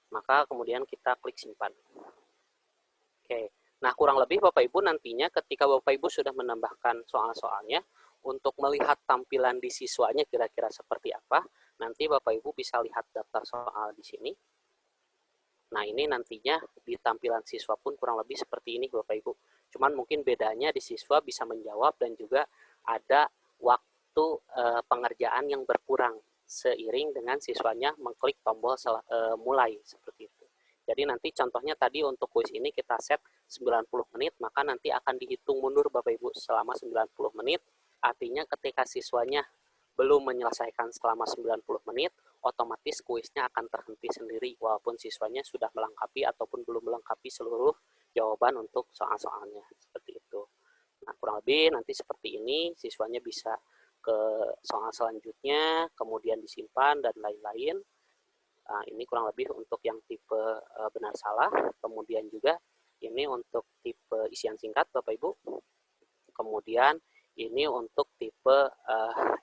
maka kemudian kita klik simpan. Oke, nah kurang lebih Bapak Ibu nantinya ketika Bapak Ibu sudah menambahkan soal-soalnya, untuk melihat tampilan di siswanya kira-kira seperti apa, nanti Bapak Ibu bisa lihat daftar soal di sini. Nah ini nantinya di tampilan siswa pun kurang lebih seperti ini Bapak Ibu. Cuman mungkin bedanya di siswa bisa menjawab dan juga ada waktu pengerjaan yang berkurang seiring dengan siswanya mengklik tombol mulai seperti itu. Jadi nanti contohnya tadi untuk kuis ini kita set 90 menit, maka nanti akan dihitung mundur Bapak Ibu selama 90 menit. Artinya ketika siswanya belum menyelesaikan selama 90 menit, otomatis kuisnya akan terhenti sendiri walaupun siswanya sudah melengkapi ataupun belum melengkapi seluruh jawaban untuk soal-soalnya. Seperti itu. Nah, kurang lebih nanti seperti ini, siswanya bisa ke soal selanjutnya, kemudian disimpan, dan lain-lain. Nah, ini kurang lebih untuk yang tipe benar salah, kemudian juga ini untuk tipe isian singkat Bapak Ibu, kemudian ini untuk tipe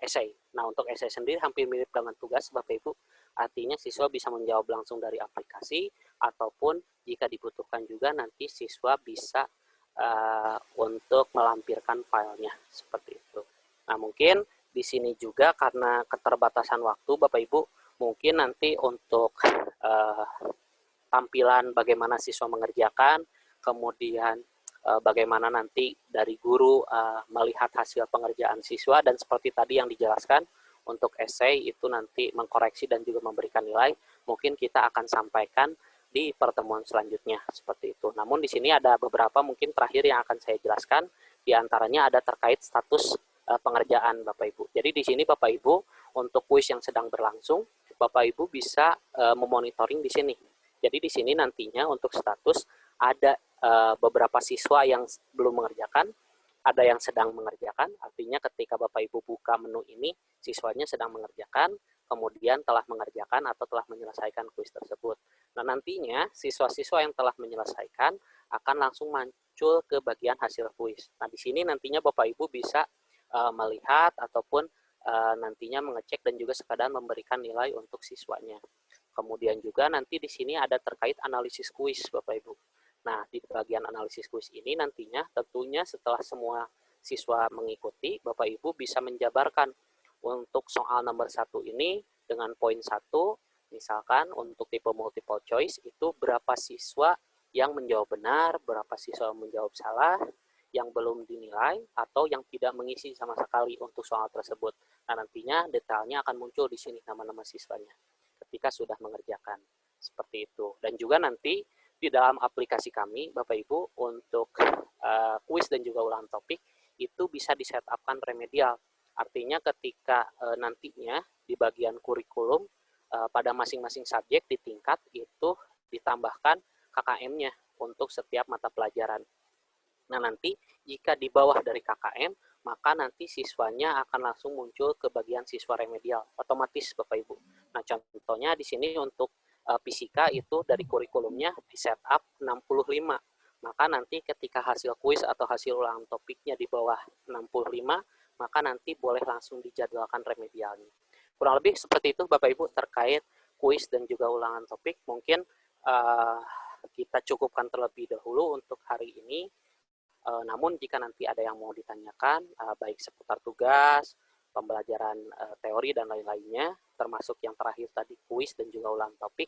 esai. Nah, untuk esai sendiri hampir mirip dengan tugas Bapak Ibu, artinya siswa bisa menjawab langsung dari aplikasi, ataupun jika dibutuhkan juga nanti siswa bisa untuk melampirkan filenya, seperti itu. Nah, mungkin di sini juga karena keterbatasan waktu Bapak Ibu, mungkin nanti untuk tampilan bagaimana siswa mengerjakan, kemudian bagaimana nanti dari guru melihat hasil pengerjaan siswa, dan seperti tadi yang dijelaskan, untuk esai itu nanti mengkoreksi dan juga memberikan nilai, mungkin kita akan sampaikan di pertemuan selanjutnya, seperti itu. Namun di sini ada beberapa mungkin terakhir yang akan saya jelaskan, diantaranya ada terkait status pengerjaan Bapak Ibu. Jadi di sini Bapak Ibu, untuk kuis yang sedang berlangsung, Bapak Ibu bisa memonitoring di sini. Jadi di sini nantinya untuk status ada beberapa siswa yang belum mengerjakan, ada yang sedang mengerjakan, artinya ketika Bapak Ibu buka menu ini, siswanya sedang mengerjakan, kemudian telah mengerjakan atau telah menyelesaikan kuis tersebut. Nah nantinya siswa-siswa yang telah menyelesaikan akan langsung muncul ke bagian hasil kuis. Nah di sini nantinya Bapak Ibu bisa melihat ataupun nantinya mengecek dan juga sekadar memberikan nilai untuk siswanya. Kemudian juga nanti di sini ada terkait analisis kuis Bapak Ibu. Nah, di bagian analisis kuis ini nantinya tentunya setelah semua siswa mengikuti, Bapak Ibu bisa menjabarkan untuk soal nomor 1 ini dengan poin 1 Misalkan untuk tipe multiple choice itu berapa siswa yang menjawab benar, berapa siswa yang menjawab salah, yang belum dinilai, atau yang tidak mengisi sama sekali untuk soal tersebut. Nah, nantinya detailnya akan muncul di sini nama-nama siswanya ketika sudah mengerjakan. Seperti itu. Dan juga nanti di dalam aplikasi kami, Bapak Ibu, untuk kuis dan juga ulangan topik, itu bisa di-set-up-kan remedial. Artinya ketika nantinya di bagian kurikulum, pada masing-masing subjek di tingkat itu ditambahkan KKM-nya untuk setiap mata pelajaran. Nah, nanti jika di bawah dari KKM, maka nanti siswanya akan langsung muncul ke bagian siswa remedial, otomatis Bapak Ibu. Nah, contohnya di sini untuk fisika itu dari kurikulumnya di setup 65. Maka nanti ketika hasil kuis atau hasil ulangan topiknya di bawah 65, maka nanti boleh langsung dijadwalkan remedialnya. Kurang lebih seperti itu Bapak Ibu terkait kuis dan juga ulangan topik. Mungkin kita cukupkan terlebih dahulu untuk hari ini. Namun jika nanti ada yang mau ditanyakan, baik seputar tugas, pembelajaran teori dan lain-lainnya, termasuk yang terakhir tadi kuis dan juga ulang topik,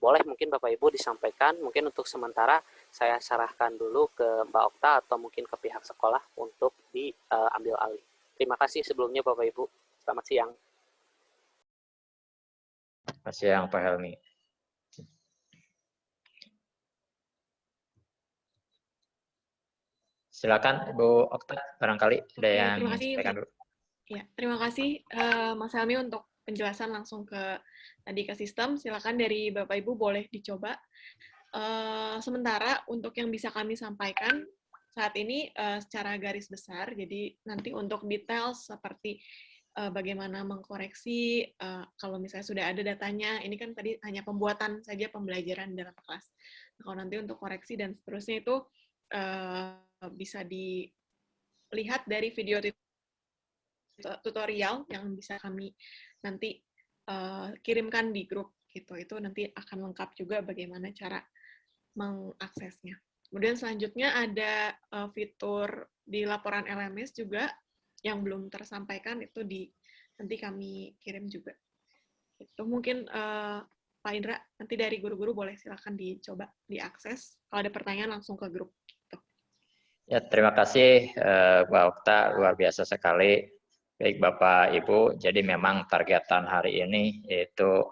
boleh mungkin Bapak Ibu disampaikan. Mungkin untuk sementara saya serahkan dulu ke Mbak Okta atau mungkin ke pihak sekolah untuk diambil alih. Terima kasih sebelumnya Bapak Ibu. Selamat siang. Selamat siang Pak Helmi. Silakan Ibu Okta, barangkali ada yang terima kasih dulu. Ya, terima kasih Mas Helmi untuk penjelasan langsung ke sistem. Silakan dari Bapak Ibu boleh dicoba. Sementara untuk yang bisa kami sampaikan saat ini secara garis besar, jadi nanti untuk detail seperti bagaimana mengkoreksi, kalau misalnya sudah ada datanya, ini kan tadi hanya pembuatan saja pembelajaran dalam kelas. Nah, kalau nanti untuk koreksi dan seterusnya itu bisa dilihat dari video tutorial yang bisa kami nanti kirimkan di grup gitu. Itu nanti akan lengkap juga bagaimana cara mengaksesnya. Kemudian selanjutnya ada fitur di laporan LMS juga yang belum tersampaikan, itu nanti kami kirim juga. Itu mungkin Pak Indra, nanti dari guru-guru boleh silakan dicoba diakses. Kalau ada pertanyaan langsung ke grup. Gitu. Ya, terima kasih Mbak Okta, luar biasa sekali. Baik Bapak Ibu, jadi memang targetan hari ini yaitu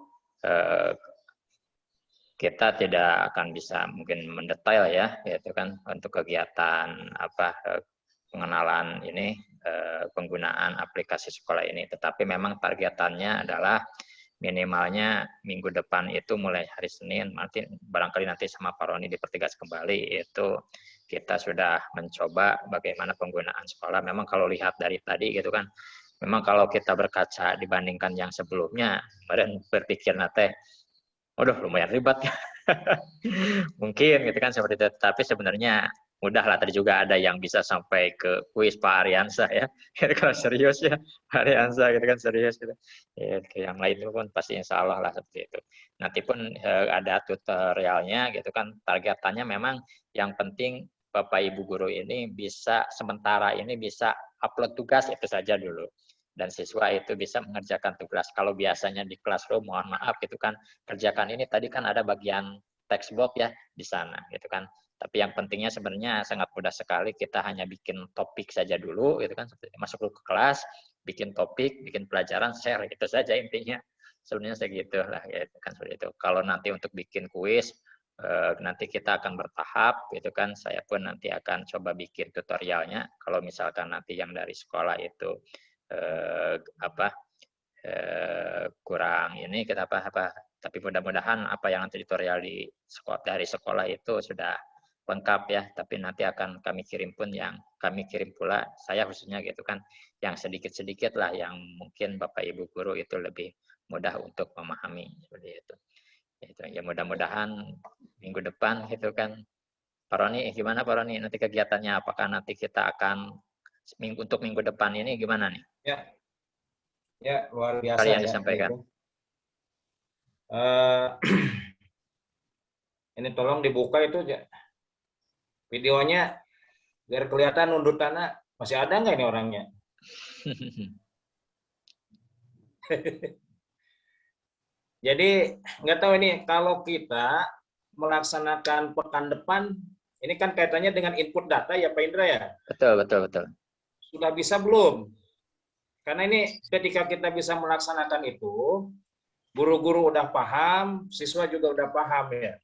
kita tidak akan bisa mungkin mendetail ya, yaitu kan untuk kegiatan pengenalan ini, penggunaan aplikasi sekolah ini. Tetapi memang targetannya adalah minimalnya minggu depan itu mulai hari Senin, barangkali nanti sama Pak Roni dipertegas kembali, itu kita sudah mencoba bagaimana penggunaan sekolah. Memang kalau lihat dari tadi gitu kan, memang kalau kita berkaca dibandingkan yang sebelumnya, kemarin berpikir waduh lumayan ribet ya. Mungkin gitu kan seperti itu, tapi sebenarnya mudah lah. Tadi juga ada yang bisa sampai ke kuis Pak Ariansa ya. Kalau serius ya Pak Ariansa gitu kan, serius gitu. Ya, yang lain itu pun pasti insya Allah lah seperti itu. Nanti pun ada tutorialnya gitu kan. Targetannya memang yang penting Bapak Ibu guru ini bisa sementara ini bisa upload tugas itu saja dulu. Dan siswa itu bisa mengerjakan tugas. Kalau biasanya di classroom, mohon maaf gitu kan, kerjakan ini tadi kan ada bagian textbook ya di sana gitu kan. Tapi yang pentingnya sebenarnya sangat mudah sekali, kita hanya bikin topik saja dulu gitu kan, masuk ke kelas, bikin topik, bikin pelajaran, share, itu saja intinya. Sebenarnya segitu lah gitu kan, seperti itu. Kalau nanti untuk bikin kuis, nanti kita akan bertahap gitu kan. Saya pun nanti akan coba bikin tutorialnya. Kalau misalkan nanti yang dari sekolah itu kurang ini kita tapi mudah-mudahan apa yang nanti tutorial dari sekolah itu sudah lengkap ya. Tapi nanti akan kami kirim pula saya khususnya gitu kan, yang sedikit-sedikit lah yang mungkin Bapak Ibu guru itu lebih mudah untuk memahami seperti itu. Ya mudah-mudahan minggu depan gitu kan. Pak Roni gimana Pak Roni nanti kegiatannya, apakah nanti kita akan untuk minggu depan ini gimana nih? Ya luar biasa yang ya. Disampaikan. Ini tolong dibuka itu videonya biar kelihatan undutannya. Masih ada nggak ini orangnya? Jadi nggak tahu ini kalau kita melaksanakan pekan depan, ini kan kaitannya dengan input data ya Pak Indra ya. Betul, betul, betul. Sudah bisa belum? Karena ini ketika kita bisa melaksanakan itu, guru-guru udah paham, siswa juga udah paham ya.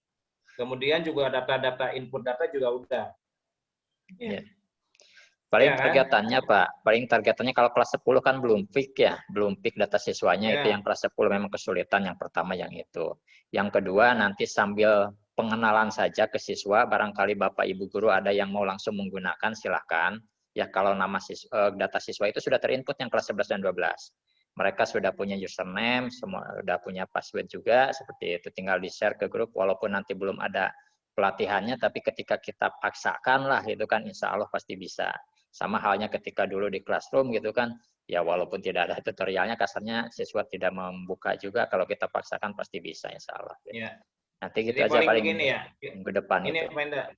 Kemudian juga data-data input data juga udah. Ya. Paling Ya, kan? targetannya Pak, paling targetannya kalau kelas 10 kan belum fix ya, belum fix data siswanya, Ya. itu yang kelas 10 memang kesulitan yang pertama yang itu. Yang kedua nanti sambil pengenalan saja ke siswa, barangkali Bapak Ibu guru ada yang mau langsung menggunakan silahkan. Ya kalau nama data siswa itu sudah terinput yang kelas 11 dan 12. Mereka sudah punya username, semua sudah punya password juga, seperti itu tinggal di-share ke grup walaupun nanti belum ada pelatihannya, tapi ketika kita paksakan lah itu kan insya Allah pasti bisa. Sama halnya ketika dulu di classroom gitu kan, ya walaupun tidak ada tutorialnya, kasarnya siswa tidak membuka juga, kalau kita paksakan pasti bisa insya Allah. Ya. Nanti gitu Jadi aja paling begini ya, minggu depan ini itu. Pak,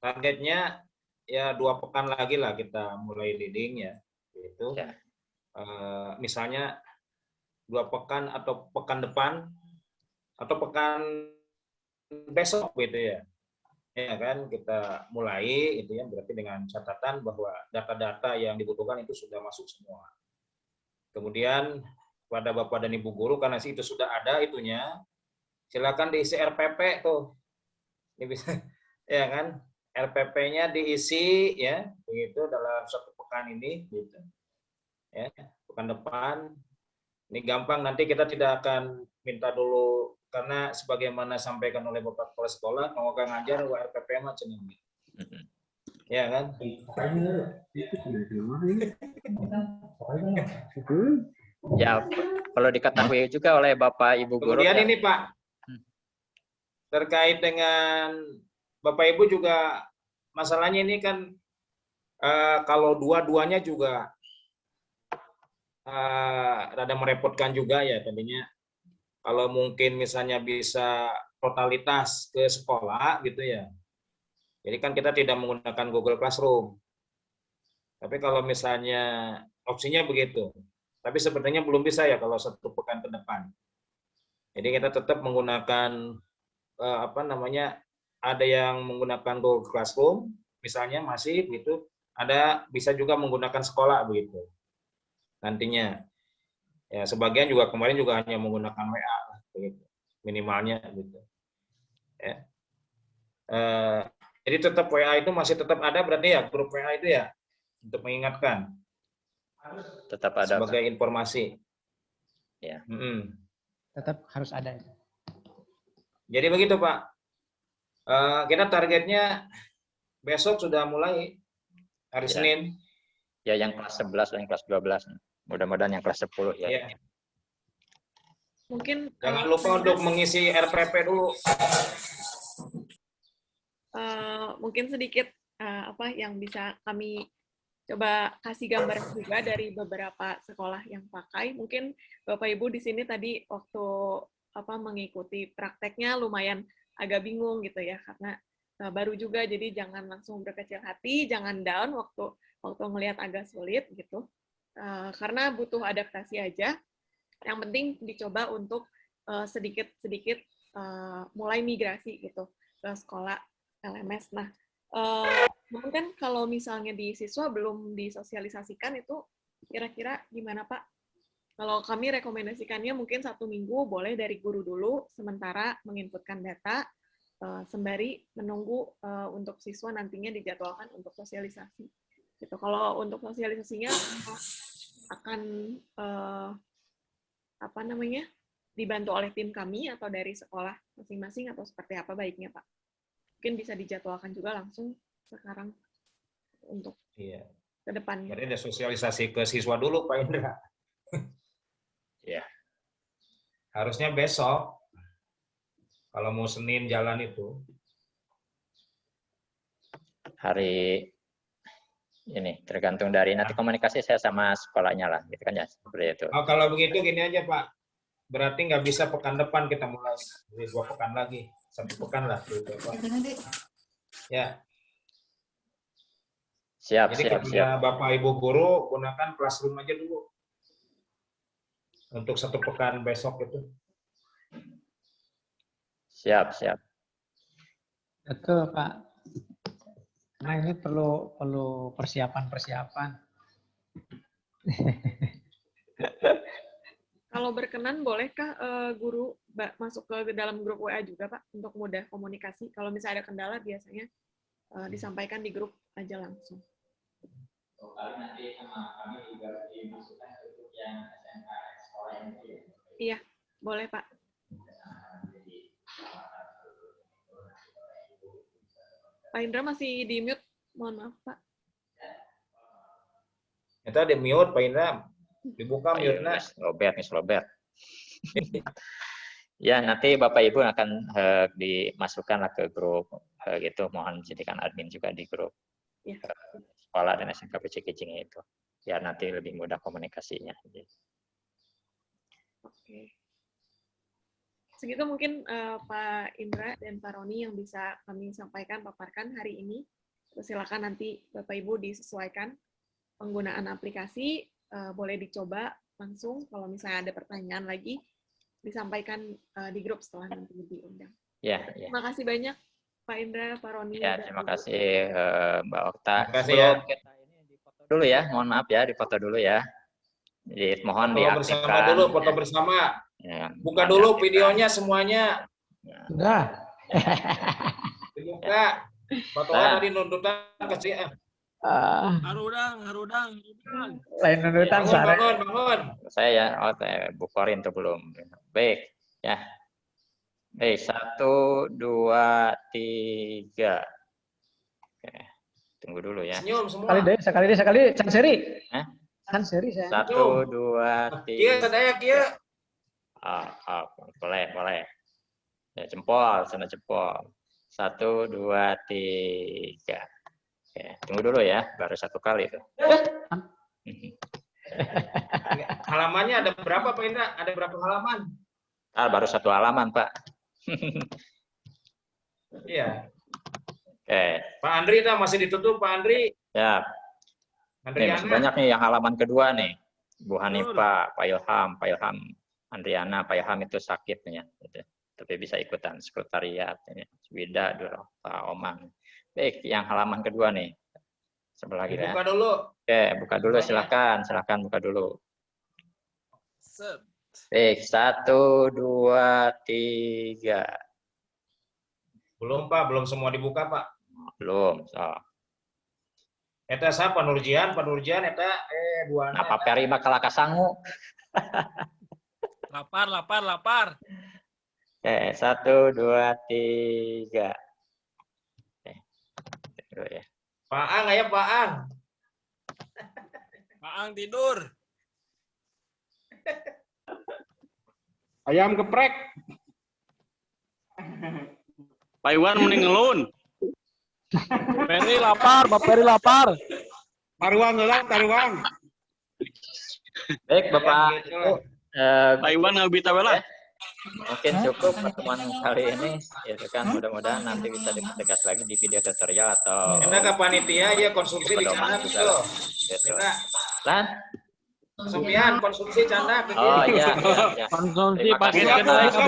targetnya ya 2 pekan lagi lah kita mulai leading ya, gitu. Ya. Misalnya 2 pekan atau pekan depan atau pekan besok gitu ya. Ya kan kita mulai itu ya, berarti dengan catatan bahwa data-data yang dibutuhkan itu sudah masuk semua. Kemudian pada Bapak dan Ibu guru karena itu sudah ada itunya, silakan diisi RPP tuh. Ini bisa ya kan? RPP-nya diisi ya, begitu dalam 1 pekan ini gitu. Ya, pekan depan. Ini gampang, nanti kita tidak akan minta dulu karena sebagaimana sampaikan oleh Bapak Kepala Sekolah, kalau nggak ngajar RPP mah cenah. Ya kan? Ya, perlu diketahui juga oleh Bapak Ibu guru. Kemudian ya. ini Pak, terkait dengan Bapak Ibu juga masalahnya ini kan kalau dua-duanya juga rada merepotkan juga ya tadinya. Kalau mungkin misalnya bisa totalitas ke sekolah gitu ya. Jadi kan kita tidak menggunakan Google Classroom. Tapi kalau misalnya opsinya begitu. Tapi sebenarnya belum bisa ya kalau 1 pekan ke depan. Jadi kita tetap menggunakan ada yang menggunakan Google Classroom misalnya masih gitu, ada bisa juga menggunakan sekolah begitu. Nantinya. Ya, sebagian juga kemarin juga hanya menggunakan WA begitu. Minimalnya gitu. Ya. Jadi tetap WA itu masih tetap ada berarti ya, grup WA itu ya untuk mengingatkan. Tetap ada sebagai informasi. Ya. Tetap harus ada. Jadi begitu Pak. Kita targetnya besok sudah mulai hari Ya. Senin. Ya yang kelas 11 dan kelas 12. Mudah-mudahan yang kelas 10 ya. Ya. Mungkin Jangan lupa untuk mengisi RPP dulu. Mungkin sedikit apa yang bisa kami coba kasih gambar juga dari beberapa sekolah yang pakai. Mungkin Bapak Ibu di sini tadi waktu mengikuti prakteknya lumayan agak bingung gitu ya, karena baru juga, jadi jangan langsung berkecil hati, jangan down waktu ngelihat agak sulit gitu, karena butuh adaptasi aja. Yang penting dicoba untuk sedikit-sedikit mulai migrasi gitu ke sekolah LMS. Nah, mungkin kalau misalnya di siswa belum disosialisasikan itu kira-kira gimana Pak? Kalau kami rekomendasikannya mungkin 1 minggu boleh dari guru dulu, sementara menginputkan data, sembari menunggu untuk siswa nantinya dijadwalkan untuk sosialisasi. Gitu. Kalau untuk sosialisasinya akan dibantu oleh tim kami atau dari sekolah masing-masing atau seperti apa baiknya Pak? Mungkin bisa dijadwalkan juga langsung sekarang untuk ke depannya. Jadi ada sosialisasi ke siswa dulu Pak Indra. Ya. Harusnya besok. Kalau mau Senin jalan itu. Hari ini tergantung dari nanti komunikasi saya sama sekolahnya lah, gitu kan ya, seperti itu. Oh, kalau begitu gini aja Pak. Berarti nggak bisa pekan depan kita mulai. Jadi 2 pekan lagi. 1 pekan lah. Gitu, Pak. Ya. Siap, Jadi kepada Bapak Ibu guru gunakan Classroom aja dulu. Untuk 1 pekan besok itu. Siap, siap. Betul, Pak. Nah, ini perlu persiapan. Kalau berkenan, bolehkah guru masuk ke dalam grup WA juga, Pak, untuk mudah komunikasi? Kalau misalnya ada kendala, biasanya disampaikan di grup aja langsung. Nanti sama kami juga dimasukkan ke grup yang SMK sekolah ini. Iya, boleh, Pak. Pak Indra masih di mute, mohon maaf, Pak. Kita di mute, Pak Indra. Dibuka mute-nya. Lobet. Ya, nanti Bapak Ibu akan dimasukkan ke grup gitu. Mohon jadikan admin juga di grup Ya. Sekolah dan SMK PC Kijing itu. Ya, nanti lebih mudah komunikasinya. Oke. Segitu mungkin Pak Indra dan Pak Roni yang bisa kami sampaikan, paparkan hari ini. Terus silakan nanti Bapak Ibu disesuaikan penggunaan aplikasi, boleh dicoba langsung. Kalau misalnya ada pertanyaan lagi, disampaikan di grup setelah nanti diundang. Ya. Terima kasih banyak Pak Indra, Pak Roni. Ya, terima kasih Mbak Okta. Terima kasih ya. Kita ini dipoto dulu ya, mohon maaf ya, dipoto dulu ya. Jadi mohon Foto bersama diaktifkan. dulu, foto bersama. Ya, Buka dulu videonya semuanya. Sudah. Dibuka. Fotonya tadi nuntutan kecil. Harudang. Lain nunutan Bangun. Saya ya, saya bukorin tuh belum. Baik, ya. Baik, 1, 2, 3. Oke, tunggu dulu ya. Senyum semua. Sekali, Chan Seri. Hah? Chan Seri saya. 1, 2, 3. Kia, sadaya kia. Boleh. Ya, jempol, sana jempol. 1, 2, 3. Oke, tunggu dulu ya, baru 1 kali tuh. Halamannya ada berapa, Pak Indra? Ada berapa halaman? Baru 1 halaman, Pak. Iya. Oke. Pak Andri masih ditutup, Pak Andri. Ya. Nih, masih banyak nih yang halaman kedua nih. Bu Hanifah, Pak Ilham, Andriana, Pak Ilham itu sakit nih ya. Tapi bisa ikutan sekretariat ini. Wida, Pak Oman. Baik, yang halaman kedua nih. Sebelah lagi ya. Buka dulu. Oke, buka dulu silahkan buka dulu. Baik, 1, 2, 3. Belum, Pak, belum semua dibuka, Pak. Belum. Eta siapa? Pak Nurjian, eta buana. Nah, Pak Peri bakal kasangu. Lapar. Oke, 1, 2, 3. Oke, ya. Pak Ang, ya Pak Ang. Pak Ang tidur. Ayam geprek. Pak Iwan mending ngelun. Peri lapar, Bapak Peri lapar. Taruang gelang, taruang. Baik, Bapak. Pak Iwan nggak bisa bela. Mungkin cukup pertemuan kali ini, itu kan mudah-mudahan nanti bisa dipertegas lagi di video tutorial atau. Kita ke panitia ya konsumsi di sana tuh. Gitu. Lan? Sofian konsumsi canda. Oh iya. Konsumsi pakai Bapak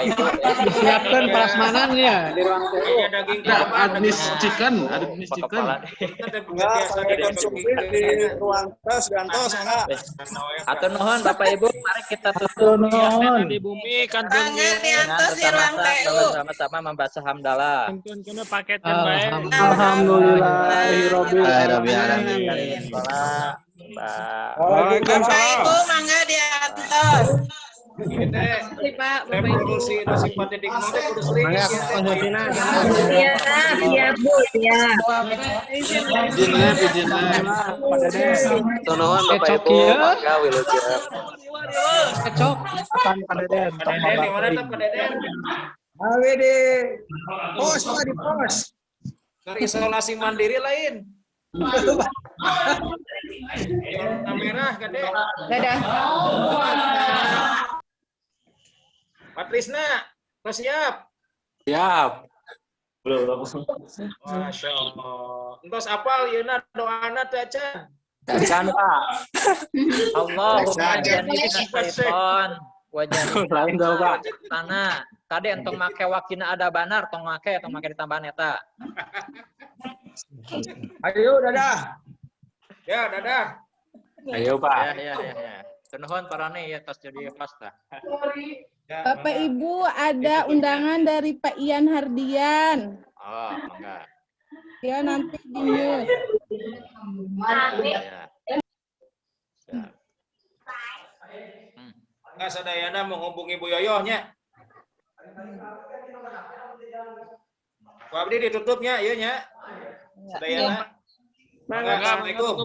Ibu. Disiapkan prasmanan ya di ruang Ada daging apa? Admis chicken. Biasa dikonsumsi di ruang tes dan tos enggak. Atau nuhun Bapak Ibu, mari kita tutup. Di bumi kantor sama-sama membaca hamdalah. kena paketnya baik. Alhamdulillahirabbil alamin. Waalaikumsalam. Mangga di atas. Pak, Revolusi itu sifatnya di kudu sering. Siap, Bu, siap. Tunuhun Bapak Ibu, mangga wilujeng. Kecok. Pada Den. Di mana tuh Pak Deden? Pos, Pak, di pos. Isolasi mandiri lain. Merah, Kade. Dadah. Pak Trisna, udah siap? Siap. Masya Allah. Entos apal, Yuna doana teh aja. Can Pak. Allahumma jannibna syaiton wa jannibna Lain dong, Pak. sana tadi entong make wakina ada banar, tong make ditambahan eta. Ayo, dadah. Ya, dadah. Ayo, Pak. Ya. Nuhun parane ya tas jadi pasta. Bapak Ibu ada undangan dari Pak Ian Hardian. Oh, enggak. Ya nanti di mute. Ya. Nggak sadayana menghubungi Bu Yoyohnya. Ku abdi ditutupnya, ieu nya. Sadayana. Mangga, Assalamualaikum.